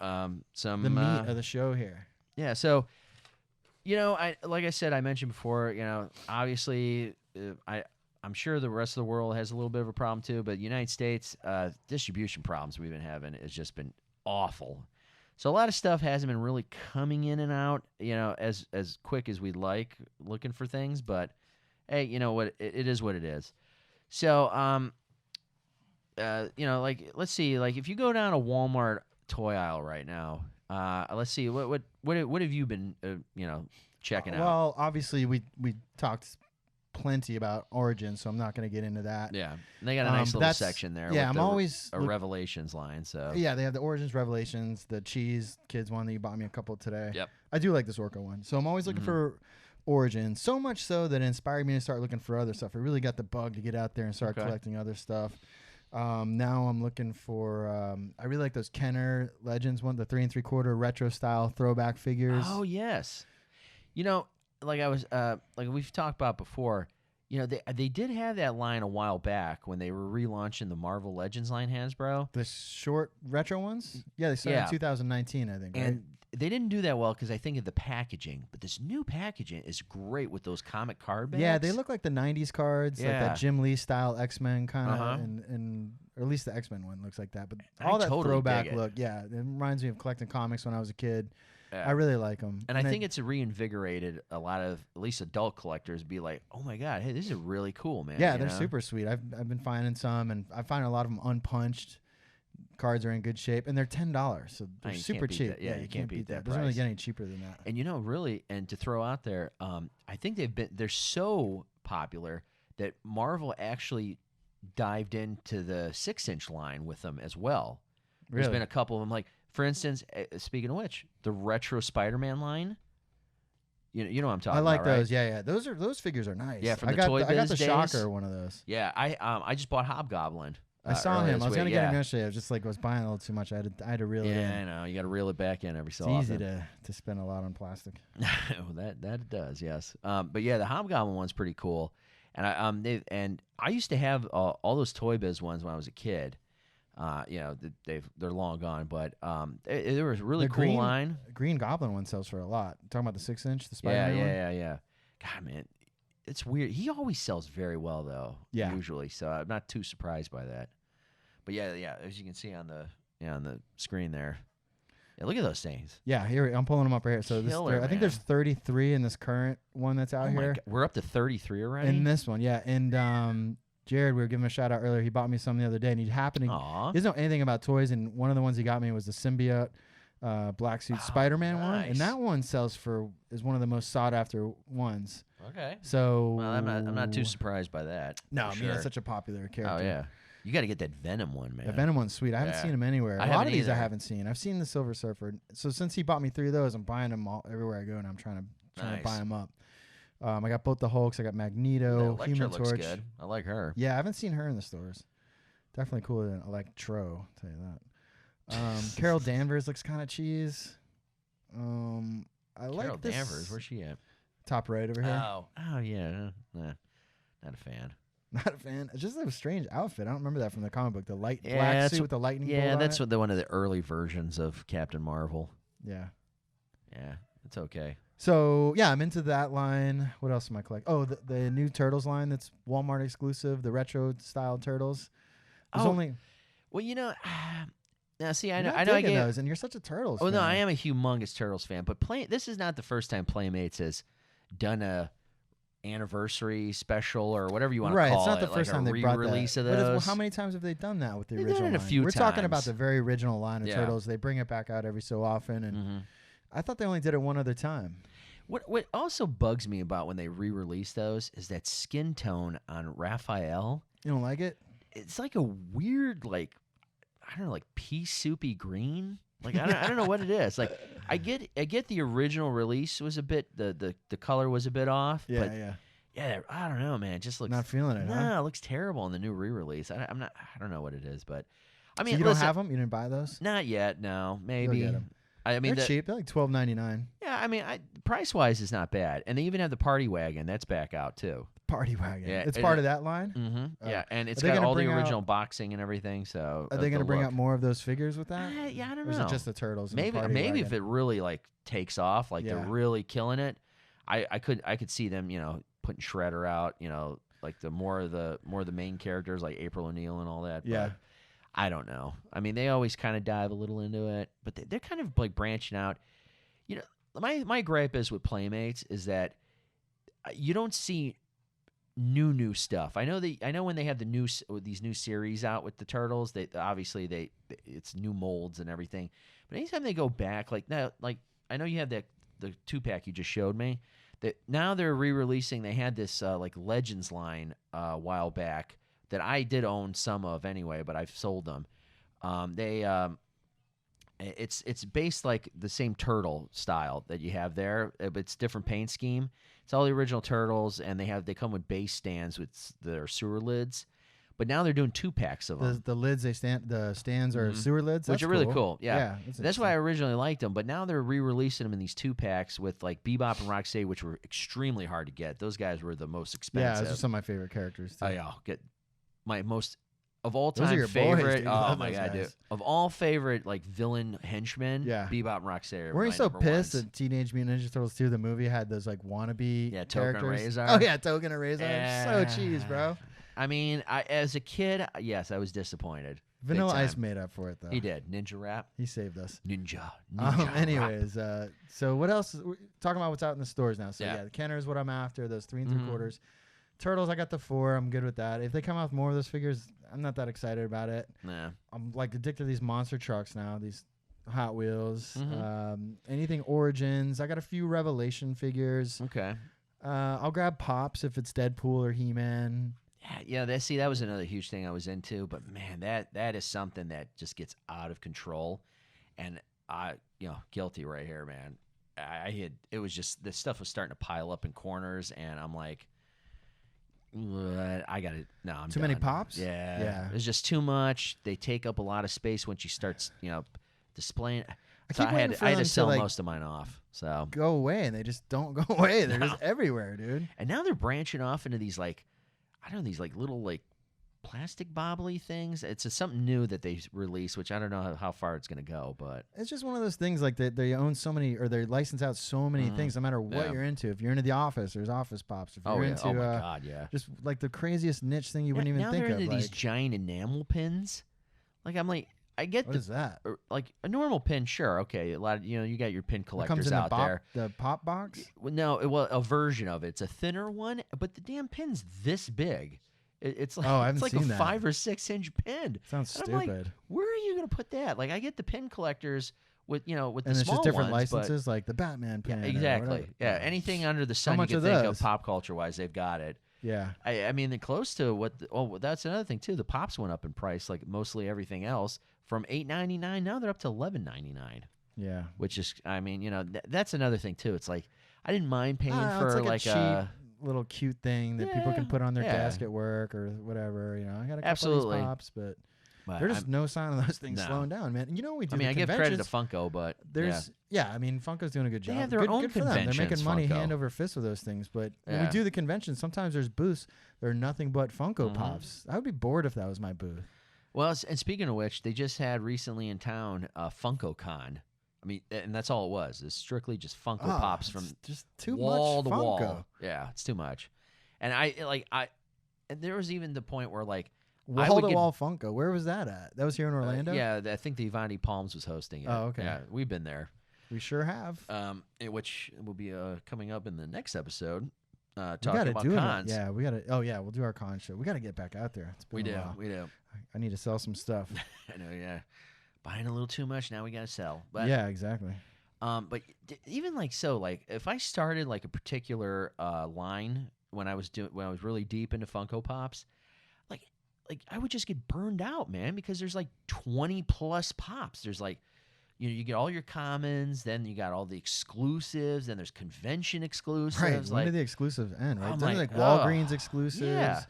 some
the meat of the show here.
Yeah, so like I said, I mentioned before, obviously, I'm sure the rest of the world has a little bit of a problem too, but United States distribution problems we've been having has just been awful. So a lot of stuff hasn't been really coming in and out, as quick as we'd like, looking for things. But hey, you know what? It is what it is. So, let's see, like if you go down a Walmart toy aisle right now, let's see, what have you been, checking out?
Well, obviously we talked plenty about Origins, so I'm not going to get into that.
Yeah, and they got a nice little section there.
Yeah,
with
I'm always
a Revelations line. So
yeah, they have the Origins Revelations, the cheese kids one that you bought me a couple today.
Yep,
I do like this Orca one, so I'm always looking for Origins. So much so that it inspired me to start looking for other stuff. I really got the bug to get out there and start collecting other stuff. Now I'm looking for. I really like those Kenner Legends one, the 3 3/4 retro style throwback figures.
Oh yes, like I was like we've talked about before. They did have that line a while back when they were relaunching the Marvel Legends line, Hasbro.
The short retro ones? Yeah, they started in 2019, I think.
And
right?
they didn't do that well because I think of the packaging. But this new packaging is great with those comic card backs.
Yeah, they look like the 90s cards, like that Jim Lee style X-Men kind of, and or at least the X-Men one looks like that. But all that
totally
throwback look, it reminds me of collecting comics when I was a kid.
Yeah.
I really like them.
And I think it's reinvigorated a lot of, at least adult collectors, be like, oh my God, hey, this is really cool, man.
Yeah, they're super sweet. I've been finding some, and I find a lot of them unpunched. Cards are in good shape, and they're $10, so they're super cheap.
Yeah, you can't beat that.
Doesn't really get any cheaper than that.
And really, and to throw out there, I think they're so popular that Marvel actually dived into the 6-inch line with them as well.
Really?
There's been a couple of them, like for instance, speaking of which, the retro Spider-Man line. You know what I'm talking about.
I like those.
Right?
Yeah. Those figures are nice.
Yeah, from
I
the
got
Toy
I got
Biz
the
days.
Shocker, one of those.
Yeah, I just bought Hobgoblin.
I saw him. I was gonna get him
yeah.
yesterday. I was just like, was buying a little too much. I had to reel it in.
Yeah, I know. You got to reel it back in every so
It's
often.
easy to spend a lot on plastic.
that it does, yes. But yeah, the Hobgoblin one's pretty cool. And I used to have all those Toy Biz ones when I was a kid. They're long gone, but there was a really cool line.
Green Goblin one sells for a lot. Talking about the 6-inch, the Spider-Man one?
Yeah. God, man, it's weird. He always sells very well, though.
Yeah.
Usually, so I'm not too surprised by that. But yeah, as you can see on the screen there. Yeah, look at those things.
Yeah, here I'm pulling them up right here. So
Killer,
I think there's 33 in this current one that's out here.
God. We're up to 33 already.
In this one, yeah. And Jared, we were giving him a shout out earlier. He bought me some the other day, and he doesn't know anything about toys. And one of the ones he got me was the symbiote black suit Spider-Man one, and that one is one of the most sought after ones.
Okay.
So
well, I'm not too surprised by that.
No, I mean it's such a popular character.
Oh yeah. You got to get that Venom one, man.
The Venom one's sweet. I haven't seen him anywhere. A lot of these I haven't seen. I've seen the Silver Surfer. So since he bought me 3 of those, I'm buying them all everywhere I go, and I'm trying to buy them up. I got both the Hulks. I got Magneto, Human Torch.
Looks good. I like her.
Yeah, I haven't seen her in the stores. Definitely cooler than Electro. I'll tell you that. Carol Danvers looks kind of cheese. I like this.
Carol Danvers. Where's she at?
Top right over here.
Oh yeah. Nah, not a fan.
Not a fan. It's just a strange outfit. I don't remember that from the comic book. The black suit with the lightning bolt on
that's
it.
one of the early versions of Captain Marvel.
Yeah.
Yeah, it's okay.
So, yeah, I'm into that line. What else am I collecting? Oh, the new Turtles line that's Walmart exclusive, the retro-style Turtles. There's only...
Well, now, see, I know
I get those, and you're such a Turtles fan.
No, I am a humongous Turtles fan, but this is not the first time Playmates has done a anniversary special or whatever you want to call it.
Right, it's not the first time they brought that.
Re-release of those.
How many times have they done that with the
They've
original
done it a
line?
few
We're talking about
times.
the very original line of Turtles. They bring it back out every so often, and I thought they only did it one other time.
What also bugs me about when they re-release those is that skin tone on Raphael.
You don't like it?
It's like a weird, I don't know, pea soupy green. I don't know what it is. I get the original release was a bit the color was a bit off.
Yeah.
Yeah, I don't know, man. It just looks
not feeling it.
No, it looks terrible in the new re-release. I don't know what it is, but I mean,
so you don't have them. You didn't buy those?
Not yet. No, maybe.
You'll get 'em.
I mean,
they're cheap. They're like $12.99.
Yeah, I mean, price wise is not bad, and they even have the Party Wagon that's back out too.
Party Wagon.
Yeah,
it's part of that line.
Mm-hmm. Yeah, and it's got all the original boxing and everything. So
are they going to bring out more of those figures with that?
Yeah, I don't know.
Or is it just the Turtles?
Maybe if it really takes off, they're really killing it, I could see them, putting Shredder out, the more of the main characters like April O'Neil and all that.
Yeah.
I don't know. I mean, they always kind of dive a little into it, but they're kind of like branching out. You know, my gripe is with Playmates is that you don't see new stuff. I know when they have these new series out with the turtles, it's new molds and everything. But anytime they go back, like now, like I know you have the 2-pack you just showed me. That now they're re-releasing. They had this like Legends line a while back that I did own some of anyway, but I've sold them. It's based like the same turtle style that you have there, but it's different paint scheme. It's all the original turtles, and they come with base stands with their sewer lids. But now they're doing 2-packs of them.
The lids the stands are sewer lids,
which are really cool. Yeah, that's why I
I
originally liked them. But now they're re-releasing them in these 2-packs with like Bebop and Rocksteady, which were extremely hard to get. Those guys were the most expensive.
Yeah, those are some of my favorite characters too.
Oh yeah, get my most of all
Those are
time
your boys,
favorite.
dude.
Oh
Love
my
those
god,
guys.
dude! Of all favorite like villain henchmen,
Yeah.
Bebop and Rocksteady.
Weren't you so pissed
that?
that Teenage Mutant Ninja Turtles 2, the movie, had those like wannabe
Token
characters?
Razor.
Oh yeah, Token and Razor.
Yeah.
So cheese, bro.
I mean, as a kid, yes, I was disappointed. Big
Vanilla
time.
Ice made up for it though.
He did. Ninja rap.
He saved us.
Ninja.
Anyways, so what else? We're talking about what's out in the stores now. So
Yeah.
yeah, the Kenner is what I'm after. Those 3 3/4. Turtles, I got the 4. I'm good with that. If they come out with more of those figures, I'm not that excited about it.
Nah.
I'm like addicted to these monster trucks now. These Hot Wheels.
Mhm.
Anything Origins. I got a few Revelation figures.
Okay.
I'll grab Pops if it's Deadpool or He-Man.
Yeah, that was another huge thing I was into, but man, that is something that just gets out of control, and guilty right here, man. It was just this stuff was starting to pile up in corners, and I'm like, I got it. No, I'm
Too many
done.
Pops?
Yeah,
Yeah.
It's just too much. They take up a lot of space once you start, displaying.
I keep waiting for
I had
them
to
to,
sell
like,
most of mine off. So
Go away, and they just don't go away. They're
No.
just everywhere, dude.
and now they're branching off into these like, I don't know, these like little like plastic bobbly things. It's something new that they release, which I don't know how far it's gonna go, but
It's just one of those things like they own so many, or they license out so many things, no matter what
Yeah.
you're into. If you're into The Office, there's Office Pops. If you're
oh yeah,
into
oh my god, yeah.
just like the craziest niche thing you wouldn't even
now
think
they're
of.
into these
Like,
giant enamel pins. Like I'm like, I get
what is that?
like a normal pin, sure, okay. A lot of you got your pin
It
collectors
comes in
out there.
the pop box.
No, a version of it. It's a thinner one, but the damn pin's this big. It's like
Oh, I haven't
it's like
seen
a
that.
5 or 6 inch pin.
Sounds
And I'm like,
stupid.
where are you gonna put that? Like I get the pin collectors with with
And
the
it's
small
just different
ones, but-
licenses, like the Batman pin.
Yeah,
or
exactly.
whatever.
Yeah, anything under the sun you
much
can
are
think
those?
of pop culture wise, they've got it.
Yeah.
I mean, they're close to what. That's another thing too. The pops went up in price, like mostly everything else, from $8.99. Now they're up to $11.99,
Yeah.
which is, I mean, that's another thing too. It's like I didn't mind paying
It's
for
like a cheap little cute thing that people can
Yeah,
put on their
yeah.
desk at work or whatever. I got a couple
Absolutely.
of these Pops, but
but
there's just
I'm-
no sign of those things
No.
slowing down, man. And you know what we do?
I mean,
the
I give credit to
conventions,
Funko, but
There's I mean, Funko's doing a good
They
job.
have their
good,
own
good for them. They're making
conventions,
money
Funko.
hand over fist with those things. But when we
Yeah.
do the conventions, sometimes there's booths that are nothing but Funko
Mhm.
Pops. I would be bored if that was my booth.
well, and speaking of which, they just had recently in town Funko Con. I mean, and that's all it was. It's strictly just Funko
Ah,
Pops from
it's just too
wall
much
to
Funko.
wall. Yeah, it's too much. And and there was even the point where like I
Wall
would
to
get-
wall Funko. Where was that at? That was here in Orlando.
yeah, I think the Ivani Palms was hosting it.
Oh, okay.
Yeah, we've been there.
We sure have.
Which will be coming up in the next episode.
We
Talking
gotta
about
do it.
cons.
Yeah, we gotta. Oh yeah, we'll do our con show. We gotta get back out there. It's been
we
a
do.
while.
We do.
I need to sell some stuff.
I know. Yeah, buying a little too much. Now we gotta sell. But
Yeah, exactly.
But even like so, like if I started like a particular line when I was really deep into Funko Pops, like I would just get burned out, man, because there's like 20 plus pops. There's like you get all your commons, then you got all the exclusives, then there's convention exclusives.
Right. When
Like,
did the exclusives end? Right.
I'm
Then
like,
like Walgreens exclusives.
yeah.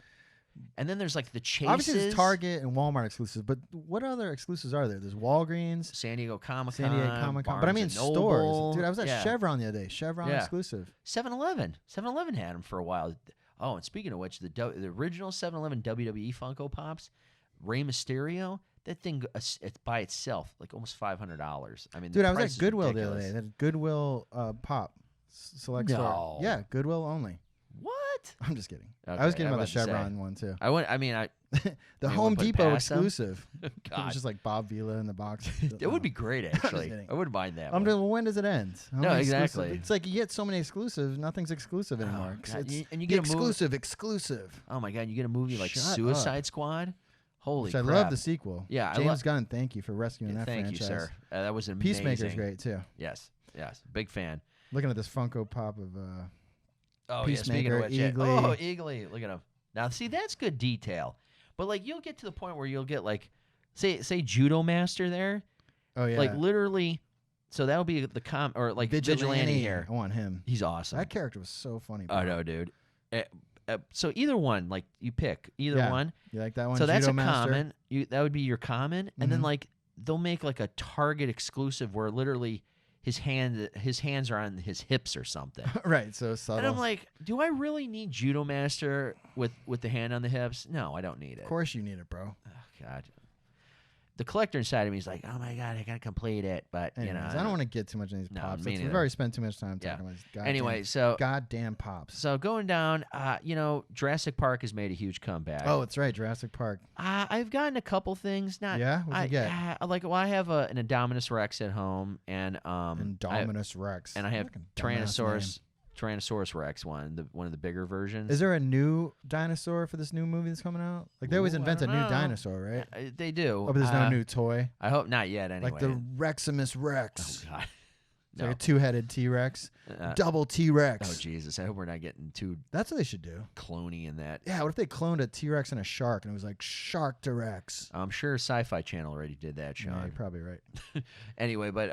And then there's like the chases.
Obviously, there's Target and Walmart exclusives, but what other exclusives are there? There's Walgreens,
San Diego Comic-Con,
San Diego Comic-Con. But I mean
Barnes and
stores.
Noble.
Dude, I was at
Yeah.
Chevron the other day. Chevron
Yeah.
exclusive.
7-Eleven. 7-Eleven had them for a while. Oh, and speaking of which, the original 7-Eleven WWE Funko Pops, Rey Mysterio, that thing it's by itself like almost $500. I mean,
Dude,
the
I was
price
at
is
Goodwill the
ridiculous.
other day. That Goodwill Pop select store.
No.
Yeah, Goodwill only.
What?
I'm just kidding.
Okay,
I was kidding
I'm
about the
about to say.
Chevron one too. The
You
Home
wouldn't put it
Depot
past them?
exclusive. It
God,
was just like Bob Vila in the box.
it would be great actually.
kidding.
I wouldn't mind that.
I'm
one.
just, well, when does it end? How
No,
many
exactly.
exclusive- It's like you get so many exclusives, nothing's exclusive anymore. 'Cause
God,
it's
and you
the
get a movie-
exclusive.
Oh my god, you get a movie like
Shut
Suicide Squad. Holy
Which I
crap!
love the sequel.
Yeah, I
James Gunn, thank you for rescuing that
Thank
franchise.
you, sir. That was amazing.
Peacemaker's great too.
Yes, big fan.
Looking at this Funko Pop of
Oh yeah, speaking
Peacemaker,
of which, yeah.
Eagly.
Oh Eagly, look at him. Now see, that's good detail. But like, you'll get to the point where you'll get like, say Judo Master there,
oh yeah,
like literally. So that would be the or like Vigilante here.
I want him.
He's awesome.
That character was so funny.
Oh
bro.
no, dude. So either one, like you pick either
Yeah.
one.
You like that one?
So that's
Judo
a
Master?
common. That would be your common, and then
Mhm.
like they'll make like a Target exclusive where literally his hands are on his hips or something.
Right, so subtle.
And I'm like, do I really need Judo Master with the hand on the hips? No, I don't need it.
of course you need it, bro.
Oh, God. The collector inside of me is like, oh my God, I gotta complete it, but
Anyways,
you know,
I don't want to get too much in these
No,
pops.
me
We've
neither.
already spent too much time
Yeah.
talking about these goddamn,
Anyway, so
goddamn pops.
so going down, Jurassic Park has made a huge comeback.
Oh, it's right, Jurassic Park.
I've gotten a couple things. Not
Yeah? What'd you get?
I have an Indominus Rex at home, and
Indominus Rex.
and I have
Fucking dumbass
Tyrannosaurus Rex, one of the bigger versions.
name. Is there a new dinosaur for this new movie that's coming out? Like they always
Ooh, I
invent a
don't
new
know.
dinosaur, right?
They do.
Oh, but there's no new toy.
I hope not yet. Anyway.
Like the Reximus
Oh
Rex.
God.
It's like a two-headed T-Rex. Double
Oh
T-Rex.
Jesus! I hope we're not getting too
That's what they should do.
cloney in that.
Yeah, what if they cloned a T-Rex and a shark and it was like Shark to Rex?
I'm sure Sci-Fi Channel already did that,
Yeah,
Sean.
you're probably right.
Anyway, but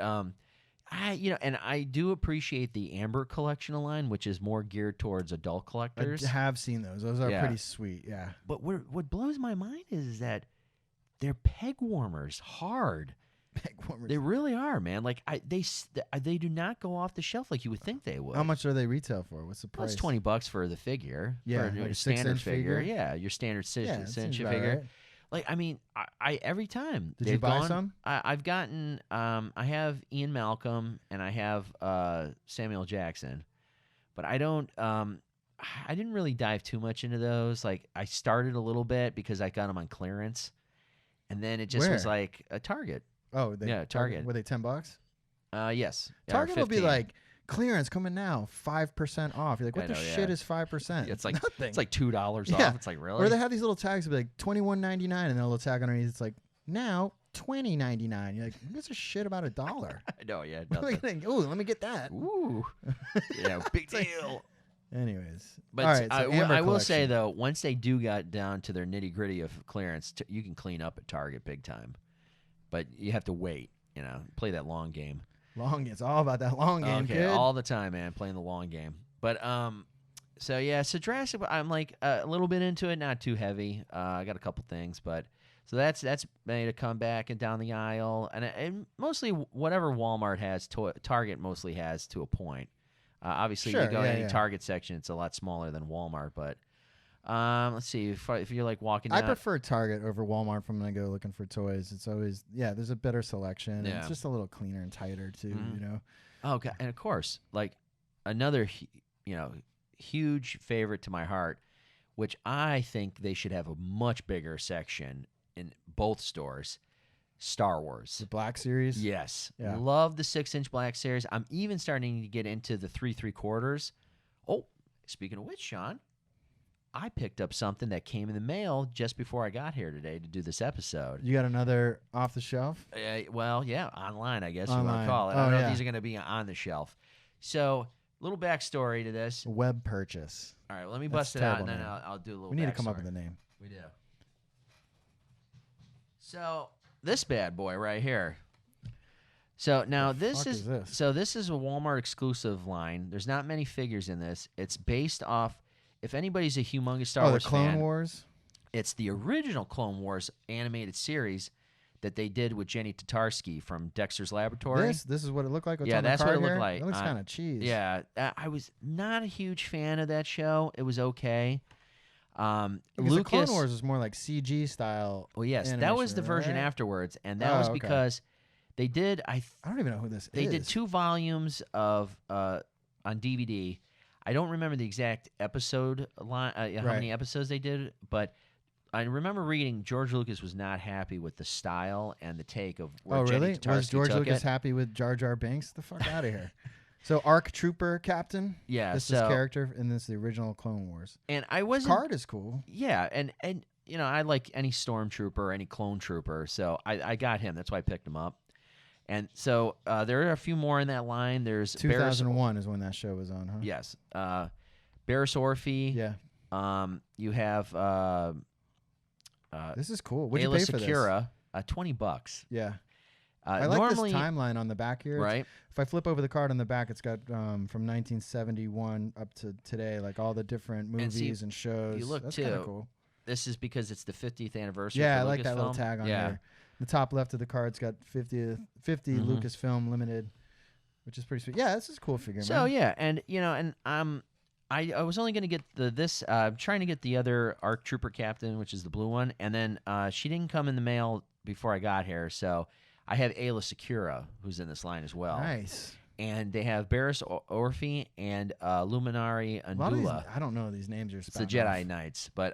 I do appreciate the Amber collection line, which is more geared towards adult collectors.
I have seen those. Those are
Yeah.
pretty sweet. Yeah.
But what blows my mind is that they're peg warmers hard.
Peg warmers.
They really are, man. Like they do not go off the shelf like you would think they would.
How much are they retail for? What's the
Well,
price?
it's $20 for the figure.
Yeah,
for
like
a
a
standard
6-inch
figure.
figure?
Yeah, your standard
Yeah, it seems
6-inch
about
figure.
right.
Like, I mean, I every time
Did you
they've
buy
gone,
some?
I've gotten. I have Ian Malcolm and I have Samuel Jackson, but I don't. I didn't really dive too much into those. Like, I started a little bit because I got them on clearance, and then it just was
Where?
like a Target.
Oh,
Target.
Were they $10?
Yes, Yeah, or
Target will be
15.
like clearance coming now, 5% off. You're like, what
I
the
know,
shit
yeah.
is 5%?
It's like
nothing.
It's like $2
Yeah.
off. It's like, really?
Or they have these little tags that be like $21.99, and they'll tag underneath. It's like now $20.99. You're like, who gives a shit about $1?
I know, yeah.
Oh, let me get that.
Ooh, yeah, big deal.
Anyways,
But
all right. So Amber
I will say
collection.
though, once they do got down to their nitty gritty of clearance, you can clean up at Target big time, but you have to wait. You know, play that long game.
It's all about that long game,
Okay,
kid.
all the time, man, playing the long game. But so yeah, so Jurassic, I'm like a little bit into it, not too heavy. I got a couple things, but so that's made a comeback and down the aisle, and mostly whatever Walmart has, Target mostly has to a point. Obviously,
Sure,
you go
yeah,
to any
yeah.
Target section, it's a lot smaller than Walmart. But let's see, if you're like walking
I
down,
prefer Target over Walmart if I'm gonna go looking for toys. It's always there's a better selection. And
Yeah.
it's just a little cleaner and tighter too.
Mhm.
You know.
oh god, and of course, like another huge favorite to my heart, which I think they should have a much bigger section in both stores. Star Wars.
The Black Series.
Yes.
Yeah.
Love the 6-inch Black Series. I'm even starting to get into the 3 3/4. Oh, speaking of which, Sean, I picked up something that came in the mail just before I got here today to do this episode.
You got another off the shelf?
Well, yeah, online, I guess you want
Online.
to call it. I
Oh,
don't know if
yeah.
these are going to be on the shelf. So, little backstory to this.
Web purchase.
All right, let me
That's
bust it out, and
terrible
then
name.
I'll do a little
We need to come up
backstory.
with a name.
We do. So this bad boy right here. So now
The fuck is this?
So this is a Walmart exclusive line. There's not many figures in this. It's based off. If anybody's a humongous Star
the
Wars
Clone
fan,
Wars.
it's the original Clone Wars animated series that they did with Jenny Tatarsky from Dexter's Laboratory.
This is what it looked like. What's
Yeah,
on the
that's what
card
it looked
here?
like.
It looks kind of cheese.
Yeah, I was not a huge fan of that show. It was okay.
Because
Lucas,
the Clone Wars was more like CG style.
well, yes, that
animation,
was the version
right?
afterwards, and that
Oh,
was
okay.
because they did.
I don't even know who this
They
is.
did 2 volumes of on DVD. I don't remember the exact episode line, how many episodes they did, but I remember reading George Lucas was not happy with the style and the take of where Jenny Tatarsky
Was George
took
Lucas
it.
happy with Jar Jar Binks? The fuck out of here. So ARC Trooper Captain.
Yeah,
This is character, and this is the original Clone Wars.
And I wasn't.
Card is cool.
Yeah, and you know, I like any stormtrooper, any clone trooper, so I got him. That's why I picked him up. And so there are a few more in that line. There's
2001 is when that show was on, huh?
Yes. Barris Orphy.
Yeah.
You have
This is cool. What'd you
Ayla
pay for
Secura, $20.
Yeah. I like
normally,
this timeline on the back here.
Right.
If I flip over the card on the back, it's got from 1971 up to today, like all the different movies and shows.
You look
That's
too.
kind of cool.
This is because it's the 50th anniversary.
Yeah, I
for
like that little
Lucasfilm.
tag on
Yeah.
there. The top left of the card's got 50 Lucasfilm Limited, which is pretty sweet. Yeah, this is a cool figure,
So
man.
yeah, and you know, and I was only going to get I'm trying to get the other ARC Trooper Captain, which is the blue one, and then she didn't come in the mail before I got here, so I have Ayla Secura, who's in this line as well.
Nice.
And they have Barris Orphy and Luminari
A lot of these,
Undula.
I don't know these names. Are
It's the Jedi Knights. But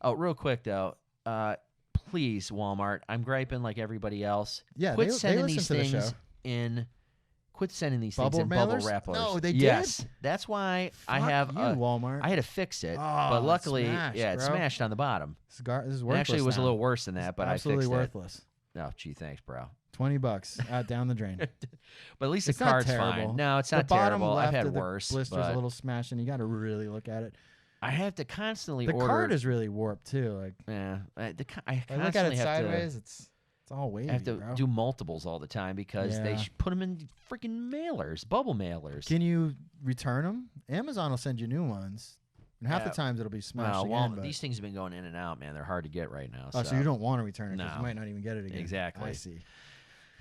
oh, real quick though, please Walmart, I'm griping like everybody else.
Yeah,
quit
they
sending
listen
these
to the
things
show.
in. Quit sending these
Bubble
things in bubble
mailers?
wrappers.
No, they
yes,
did?
that's why I
Fuck
have.
you, Walmart.
I had to fix it,
Oh,
but
it's
luckily,
smashed,
it's
bro.
smashed on the bottom.
This is
It
worthless.
actually was a
now.
little worse than that,
It's
but
absolutely
I fixed
worthless.
it. Oh, gee, thanks, bro.
$20 out down the drain.
But at least
It's
the
not
card's
terrible.
fine. No, it's
The
not
bottom
terrible. I've
left
had
of the
worse.
blister's
But
a little smashed, and you got to really look at it.
I have to constantly
The
order.
card is really warped too. Like,
Yeah, I
if I
constantly
look at it
have
sideways, it's all wavy.
I have to
bro.
do multiples all the time because they
Yeah.
put them in freaking mailers, bubble mailers.
Can you return them? Amazon will send you new ones, and half the
Yeah.
times it'll be smashed
well,
again. But...
these things have been going in and out, man. They're hard to get right now.
Oh, so you don't want to return it because
No.
you might not even get it again.
Exactly.
I see.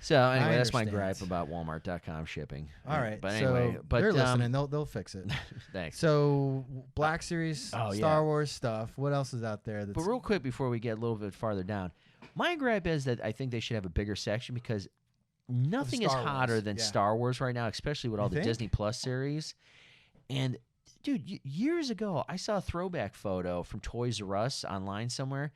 So anyway, that's my
understand.
gripe about Walmart.com shipping.
All right.
But anyway,
so
but
they're listening. They'll fix it.
Thanks.
So Black Series,
Oh, yeah.
Star Wars stuff. What else is out there? That's
But real quick before we get a little bit farther down, my gripe is that I think they should have a bigger section because nothing is
Star
hotter
Wars,
than
yeah.
Star Wars right now, especially with all
You
the
think?
Disney Plus series. And dude, years ago, I saw a throwback photo from Toys R Us online somewhere.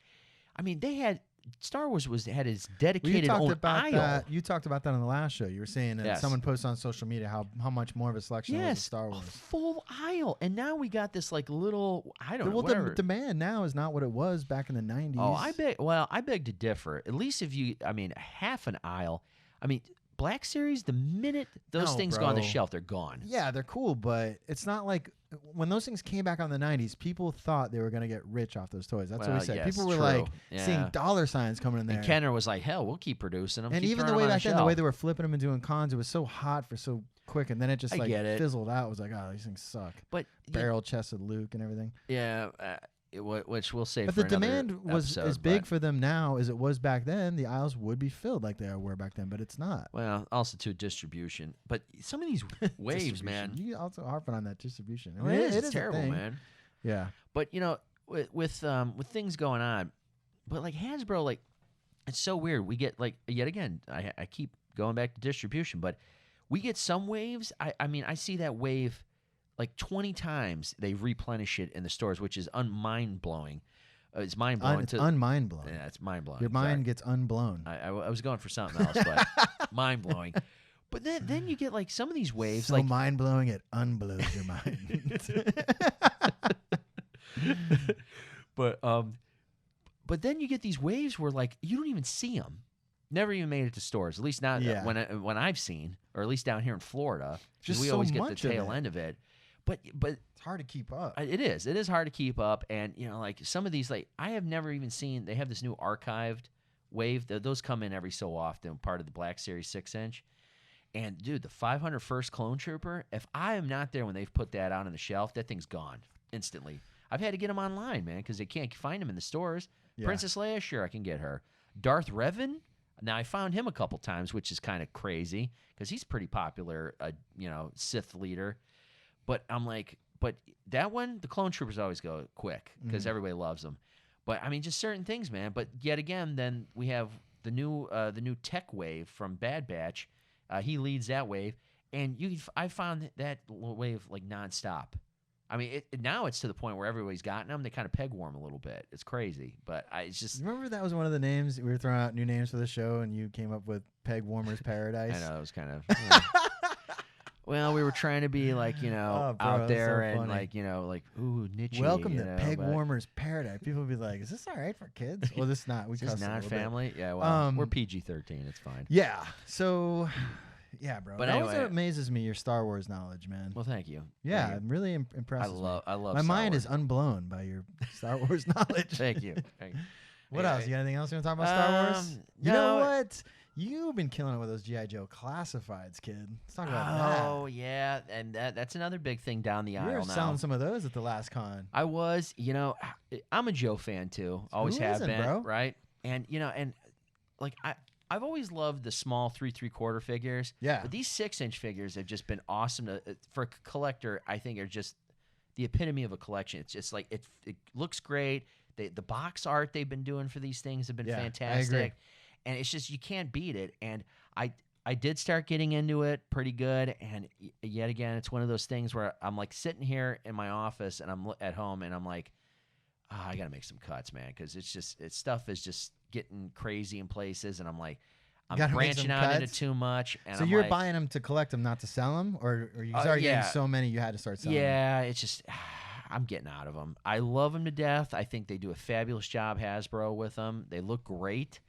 I mean, they had Star Wars had its
Well, you
dedicated
talked
own
about
aisle.
that. You talked about that on the last show. You were saying that
Yes.
someone posted on social media how much more of a selection there was of
Yes,
Star
a
Wars.
full aisle, and now we got this like little. I don't know.
Well,
Whatever.
the demand now is not what it was back in the 90s.
Oh, I beg to differ. At least if you, I mean, half an aisle. I mean, Black Series. The minute those
No,
things go on the
bro.
shelf, they're gone.
Yeah, they're cool, but it's not like when those things came back on the 90s, people thought they were going to get rich off those toys. That's what
Well,
we said.
yes,
People were
true.
like
Yeah.
seeing dollar signs coming in there.
And Kenner was like, "Hell, we'll keep producing them."
And
keep
even the
throwing
way
'em on
back then, the
shelf."
way they were flipping them and doing cons, it was so hot for so quick, and then it just
I
like
get it.
fizzled out. It was like, oh, these things suck.
But
Barrel chested Luke and everything.
yeah, which we'll say.
But
for
the
another
demand was
episode,
as big
but-
for them now as it was back then. The aisles would be filled like they were back then, but it's not.
Well, also to distribution, but some of these waves,
Distribution.
man,
You also harping on that distribution. I
it
mean,
is
it is a
terrible,
thing.
man.
Yeah.
But you know, with things going on, but like Hasbro, like it's so weird. We get like yet again, I keep going back to distribution, but we get some waves. I mean, I see that wave like 20 times. They replenish it in the stores, which is mind blowing. It's mind blowing.
It's unmind blowing.
Yeah, it's mind blowing.
Your mind gets unblown.
I was going for something else, but mind blowing. But then you get like some of these waves,
So
like
mind blowing, it unblows your mind.
but then you get these waves where like you don't even see them. Never even made it to stores. At least not
Yeah.
when I've seen, or at least down here in Florida. 'Cause
Just
we
so
always get the
much of
tail
it.
end of it. But
It's hard to keep up.
it is hard to keep up, and you know, like some of these, like I have never even seen. They have this new archived wave. Those come in every so often, part of the Black Series 6-inch. And dude, the 500 First Clone Trooper. If I am not there when they've put that out on the shelf, that thing's gone instantly. I've had to get them online, man, because they can't find them in the stores.
Yeah.
Princess Leia, sure, I can get her. Darth Revan. Now I found him a couple times, which is kind of crazy because he's pretty popular, Sith leader. But I'm like, but that one, the Clone Troopers always go quick because everybody loves them. But I mean, just certain things, man. But yet again, then we have the new tech wave from Bad Batch. He leads that wave, and I found that wave like nonstop. I mean, now it's to the point where everybody's gotten them. They kind of peg warm a little bit. It's crazy, but it's just.
Remember that was one of the names we were throwing out new names for the show, and you came up with Peg Warmer's Paradise.
I know it was kind of. Well, we were trying to be like out there and like ooh niche.
Welcome to Peg Warmer's Paradise. People would be like, "Is this all right for kids?" Well, this is not. We
cuss not family.
Bit.
Yeah, well, we're PG-13. It's fine.
Yeah. So. Yeah, bro.
But
that
anyway,
also amazes me, your Star Wars knowledge, man.
Well, thank you.
Yeah,
thank you.
I'm really impressed.
I love.
My mind is unblown by your Star Wars knowledge.
Thank you. Thank you.
What else? You got anything else you want to talk about Star Wars? You know what? You've been killing it with those G.I. Joe classifieds, kid. Let's talk about that.
Oh, yeah. And that's another big thing down the aisle now.
You were selling some of those at the last con.
I was. I'm a Joe fan, too. Always have been,
bro?
Right? And, like, I've always loved the small 3 3/4 figures.
Yeah.
But these 6-inch figures have just been awesome. For a collector, I think are just the epitome of a collection. It's just like, it looks great. The box art they've been doing for these things have been fantastic.
I agree.
And it's just, you can't beat it. And I did start getting into it pretty good. And yet again, it's one of those things where I'm like sitting here in my office and I'm at home and I'm like, I got to make some cuts, man. Because stuff is just getting crazy in places. And I'm like, I'm branching out into too much. And
so you're buying them to collect them, not to sell them? Or you started getting so many you had to start selling them?
Yeah, it's just... I'm getting out of them. I love them to death. I think they do a fabulous job, Hasbro, with them. They look great.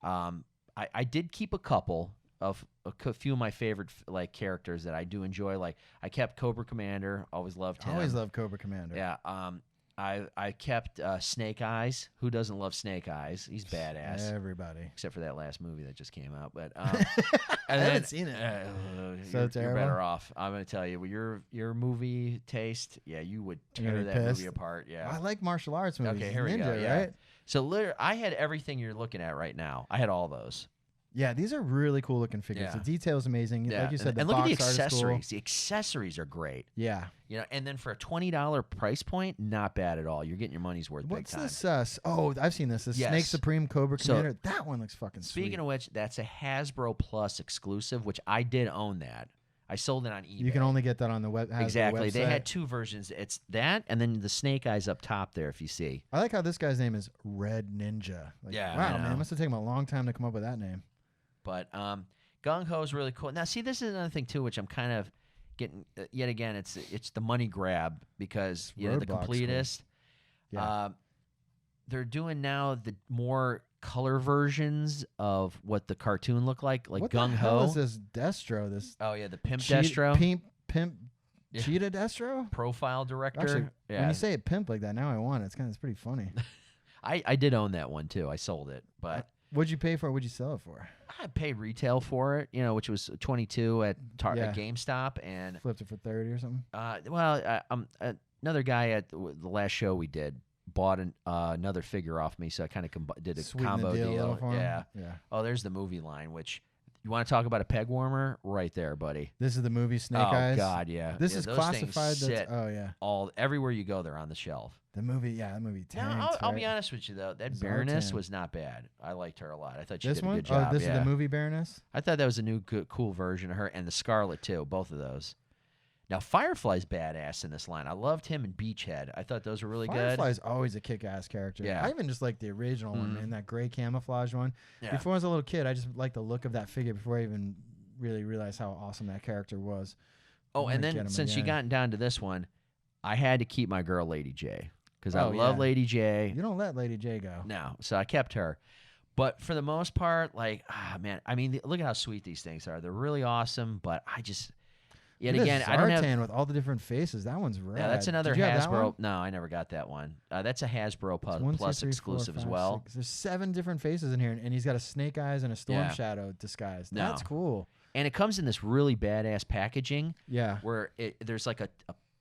I did keep a couple of a few of my favorite characters that I do enjoy. Like I kept Cobra Commander. Always loved him.
Always loved Cobra Commander.
Yeah. I kept Snake Eyes. Who doesn't love Snake Eyes? He's badass.
Everybody,
except for that last movie that just came out. But
I haven't seen it.
You're better off. I'm going to tell you, your movie taste. Yeah, you would tear that movie apart. Yeah,
I like martial arts movies.
Okay, here we go. Yeah. Right? So I had everything you're looking at right now. I had all those.
Yeah, these are really cool looking figures.
Yeah.
The detail is amazing.
Yeah.
Like you said,
and
the
look at
box
the accessories.
art is cool.
The accessories are great.
Yeah.
And then for a $20 price point, not bad at all. You're getting your money's worth.
What's
big time.
this? I've seen this. This Snake Supreme Cobra Commander. That one looks fucking sweet.
Speaking of which, that's a Hasbro Plus exclusive, which I did own that. I sold it on eBay.
You can only get that on the web.
Exactly.
Website.
They had two versions. It's that, and then the Snake Eyes up top there, if you see.
I like how this guy's name is Red Ninja. Wow, man, it must have taken him a long time to come up with that name.
But Gung Ho is really cool. Now, see, this is another thing too, which I'm kind of getting. Yet again, it's the money grab because the completist.
Cool. Yeah.
They're doing now the more color versions of what the cartoon looked like
what
Gung
the
Ho.
hell is this Destro? This
the pimp Destro.
Pimp Cheetah Destro.
Profile director.
Actually, when you say it pimp like that, now I want it. It's pretty funny.
I did own that one too. I sold it, but.
What'd you pay for it? What'd you sell it for?
I paid retail for it, which was $22 at GameStop, and
flipped it for $30 or something.
Another guy at the last show we did bought another figure off me, so I kind of did a combo deal. Yeah. Oh, there's the movie line, which you want to talk about a peg warmer right there, buddy.
This is the movie Snake Eyes.
Oh God, yeah.
This is classified.
Everywhere you go, they're on the shelf.
The movie, that movie tanked.
Now, I'll be honest with you though, that Baroness was not bad. I liked her a lot. I thought she did a good job.
Oh, this is the movie Baroness.
I thought that was a new cool version of her, and the Scarlet too. Both of those. Now Firefly's badass in this line. I loved him and Beachhead. I thought those were really good.
Firefly's always a kick-ass character.
Yeah.
I even just like the original one, man. That gray camouflage one.
Yeah.
Before I was a little kid, I just liked the look of that figure before I even really realized how awesome that character was.
Oh, and then since you gotten down to this one, I had to keep my girl Lady J. Because I love Lady J.
You don't let Lady J go.
No. So I kept her. But for the most part, man, I mean, look at how sweet these things are. They're really awesome, but I just... Yet again, I don't have...
with all the different faces. That one's rad.
Yeah, that's another Hasbro... No, I never got that one. That's a Hasbro Plus exclusive as well.
6. There's 7 different faces in here, and he's got a Snake Eyes and a Storm Shadow disguise. That's cool.
And it comes in this really badass packaging.
Yeah.
Where there's like a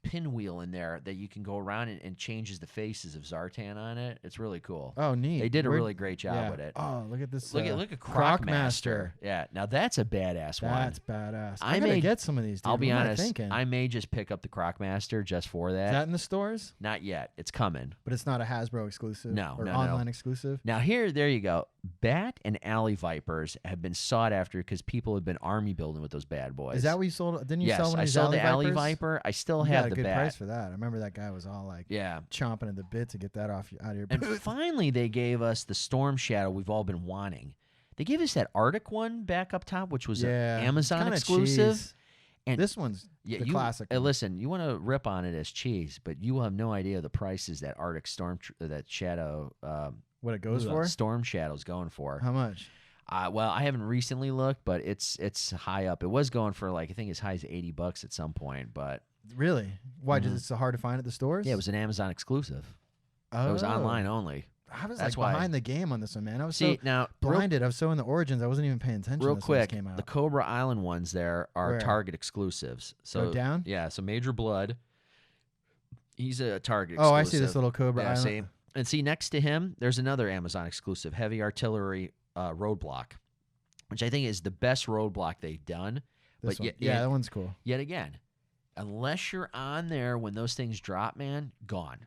pinwheel in there that you can go around and changes the faces of Zartan on it. It's really cool.
Oh, neat.
They did a really great job with it.
Oh, look at this.
Look at Croc Master. Yeah, now that's a badass one.
That's badass. I may get some of these. Dude.
I'll be honest. I may just pick up the Croc Master just for that.
Is that in the stores?
Not yet. It's coming.
But it's not a Hasbro exclusive.
No,
or online exclusive.
Now there you go. Bat and Alley Vipers have been sought after because people have been army building with those bad boys.
Is that what you sold? Didn't you sell one of these?
Yes, I sold the Alley Viper. I still have the that.
price for that. I remember that guy was all like chomping at the bit to get that out of your
And
booth.
finally, they gave us the Storm Shadow we've all been wanting. They gave us that Arctic one back up top, which was an Amazon exclusive.
Cheese.
And
this one's the classic.
Listen, you want to rip on it as cheese, but you will have no idea the prices that Arctic Storm, that Shadow,
what it goes for?
Storm Shadow's going for.
How much?
Well, I haven't recently looked, but it's high up. It was going for like I think as high as $80 at some point, but
really, why? Is it so hard to find at the stores?
Yeah, it was an Amazon exclusive. It was online only.
I was
That's
like behind
why.
the game on this one, man. I was
now
blinded. I was so in the origins, I wasn't even paying attention.
Real
this
quick,
came out.
the Cobra Island ones there are
Where?
Target exclusives. So
Go down?
Yeah, so Major Blood, he's a Target
Oh,
exclusive.
I see this little Cobra
Yeah,
Island.
see? And see, next to him, there's another Amazon exclusive, Heavy Artillery Roadblock, which I think is the best roadblock they've done.
This
but
one. Yeah, that one's cool.
Yet again, unless you're on there when those things drop, man, gone.